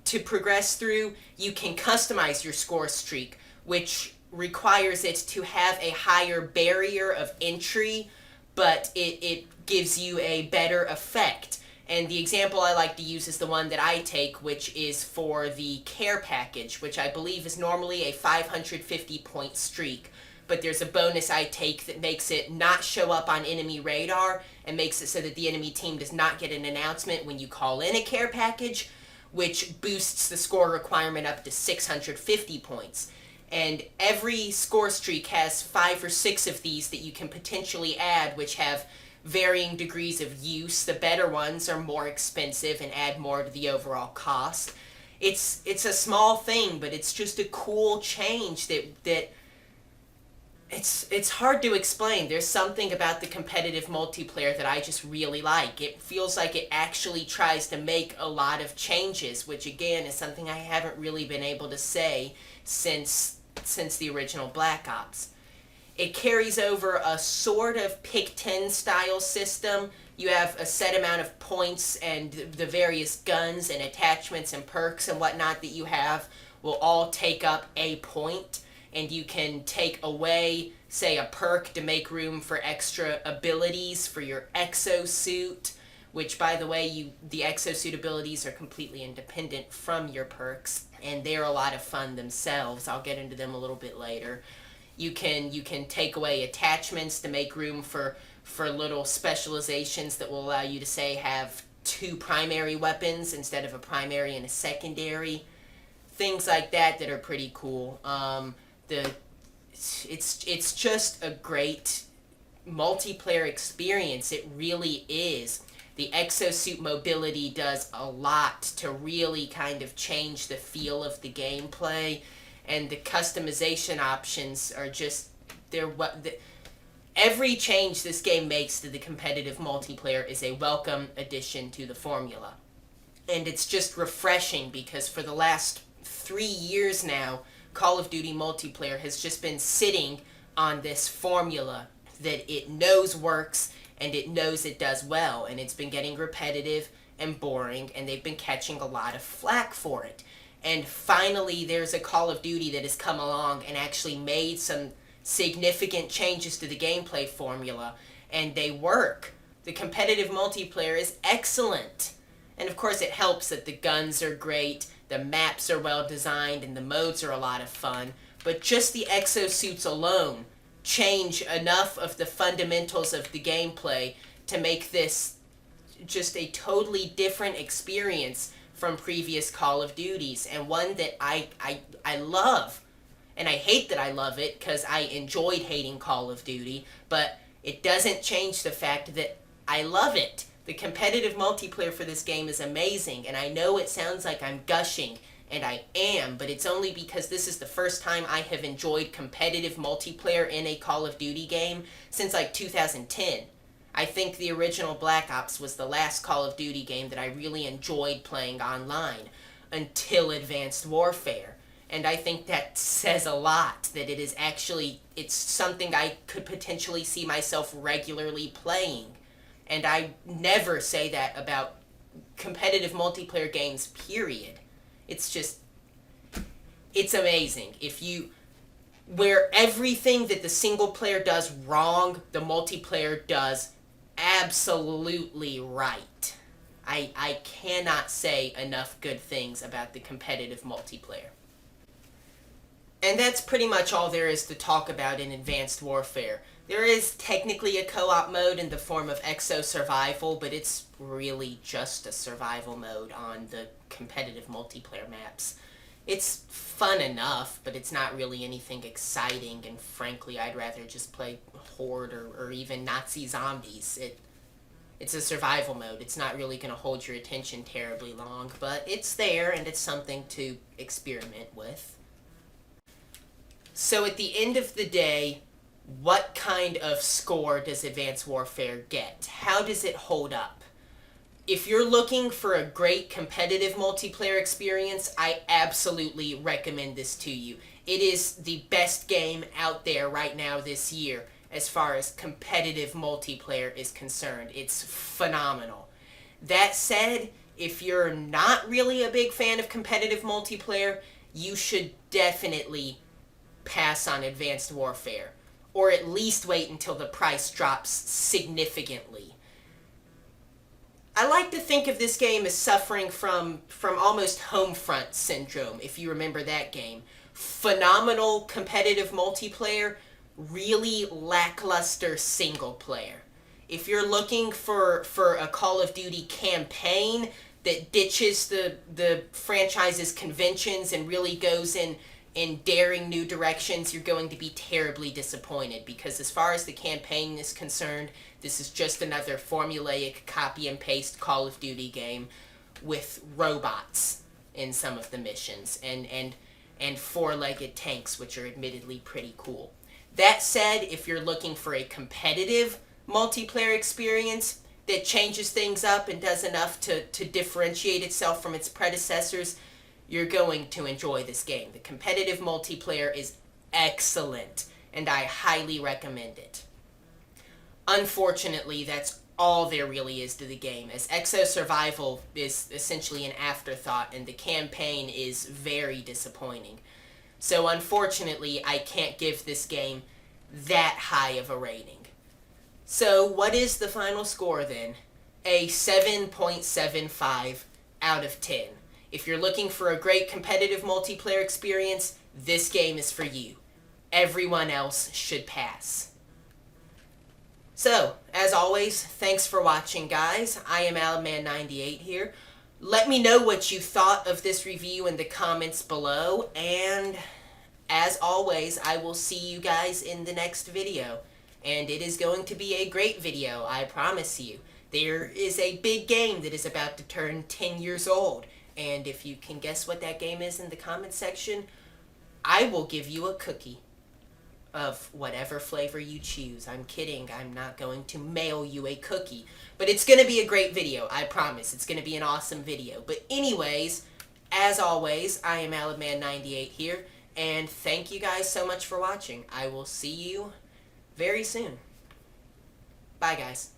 to progress through, you can customize your score streak, which requires it to have a higher barrier of entry, but it gives you a better effect. And the example I like to use is the one that I take, which is for the care package, which I believe is normally a 550 point streak. But there's a bonus I take that makes it not show up on enemy radar and makes it so that the enemy team does not get an announcement when you call in a care package, which boosts the score requirement up to 650 points. And every score streak has 5 or 6 of these that you can potentially add, which have varying degrees of use. The better ones are more expensive and add more to the overall cost. It's a small thing, but it's just a cool change that it's hard to explain. There's something about the competitive multiplayer that I just really like. It feels like it actually tries to make a lot of changes, which again is something I haven't really been able to say since the original Black Ops. It carries over a sort of pick 10 style system. You have a set amount of points, and the various guns and attachments and perks and whatnot that you have will all take up a point, and you can take away, say, a perk to make room for extra abilities for your exosuit, which, by the way, the exosuit abilities are completely independent from your perks, and they're a lot of fun themselves. I'll get into them a little bit later. You can take away attachments to make room for little specializations that will allow you to, say, have 2 primary weapons instead of a primary and a secondary. Things like that are pretty cool. It's just a great multiplayer experience. It really is. The exosuit mobility does a lot to really kind of change the feel of the gameplay. And the customization options are just, Every change this game makes to the competitive multiplayer is a welcome addition to the formula. And it's just refreshing because for the last 3 years now, Call of Duty multiplayer has just been sitting on this formula that it knows works and it knows it does well, and it's been getting repetitive and boring, and they've been catching a lot of flack for it. And finally, there's a Call of Duty that has come along and actually made some significant changes to the gameplay formula, and they work. The competitive multiplayer is excellent. And of course it helps that the guns are great, the maps are well designed, and the modes are a lot of fun. But just the exosuits alone change enough of the fundamentals of the gameplay to make this just a totally different experience from previous Call of Duties, and one that I love. And I hate that I love it, because I enjoyed hating Call of Duty, but it doesn't change the fact that I love it. The competitive multiplayer for this game is amazing, and I know it sounds like I'm gushing, and I am, but it's only because this is the first time I have enjoyed competitive multiplayer in a Call of Duty game since like 2010. I think the original Black Ops was the last Call of Duty game that I really enjoyed playing online, until Advanced Warfare. And I think that says a lot, that it is actually, it's something I could potentially see myself regularly playing. And I never say that about competitive multiplayer games, period. It's just, it's amazing. Where everything that the single player does wrong, the multiplayer does absolutely right. I cannot say enough good things about the competitive multiplayer. And that's pretty much all there is to talk about in Advanced Warfare. There is technically a co-op mode in the form of Exo Survival, but it's really just a survival mode on the competitive multiplayer maps. It's fun enough, but it's not really anything exciting, and frankly, I'd rather just play Horde or even Nazi Zombies. It's a survival mode. It's not really going to hold your attention terribly long, but it's there, and it's something to experiment with. So at the end of the day, what kind of score does Advanced Warfare get? How does it hold up? If you're looking for a great competitive multiplayer experience, I absolutely recommend this to you. It is the best game out there right now this year as far as competitive multiplayer is concerned. It's phenomenal. That said, if you're not really a big fan of competitive multiplayer, you should definitely pass on Advanced Warfare, or at least wait until the price drops significantly. I like to think of this game as suffering from almost Homefront syndrome, if you remember that game. Phenomenal competitive multiplayer, really lackluster single player. If you're looking for a Call of Duty campaign that ditches the franchise's conventions and really goes in daring new directions, you're going to be terribly disappointed, because as far as the campaign is concerned, this is just another formulaic copy and paste Call of Duty game with robots in some of the missions and four-legged tanks, which are admittedly pretty cool. That said, if you're looking for a competitive multiplayer experience that changes things up and does enough to differentiate itself from its predecessors, you're going to enjoy this game. The competitive multiplayer is excellent, and I highly recommend it. Unfortunately, that's all there really is to the game, as Exo Survival is essentially an afterthought, and the campaign is very disappointing. So unfortunately, I can't give this game that high of a rating. So what is the final score then? A 7.75 out of 10. If you're looking for a great competitive multiplayer experience, this game is for you. Everyone else should pass. So, as always, thanks for watching, guys. I am Alabman98 here. Let me know what you thought of this review in the comments below, and as always, I will see you guys in the next video. And it is going to be a great video, I promise you. There is a big game that is about to turn 10 years old. And if you can guess what that game is in the comment section, I will give you a cookie. of whatever flavor you choose. I'm kidding. I'm not going to mail you a cookie. But it's going to be a great video. I promise. It's going to be an awesome video. But anyways, as always, I am Aladman98 here. And thank you guys so much for watching. I will see you very soon. Bye, guys.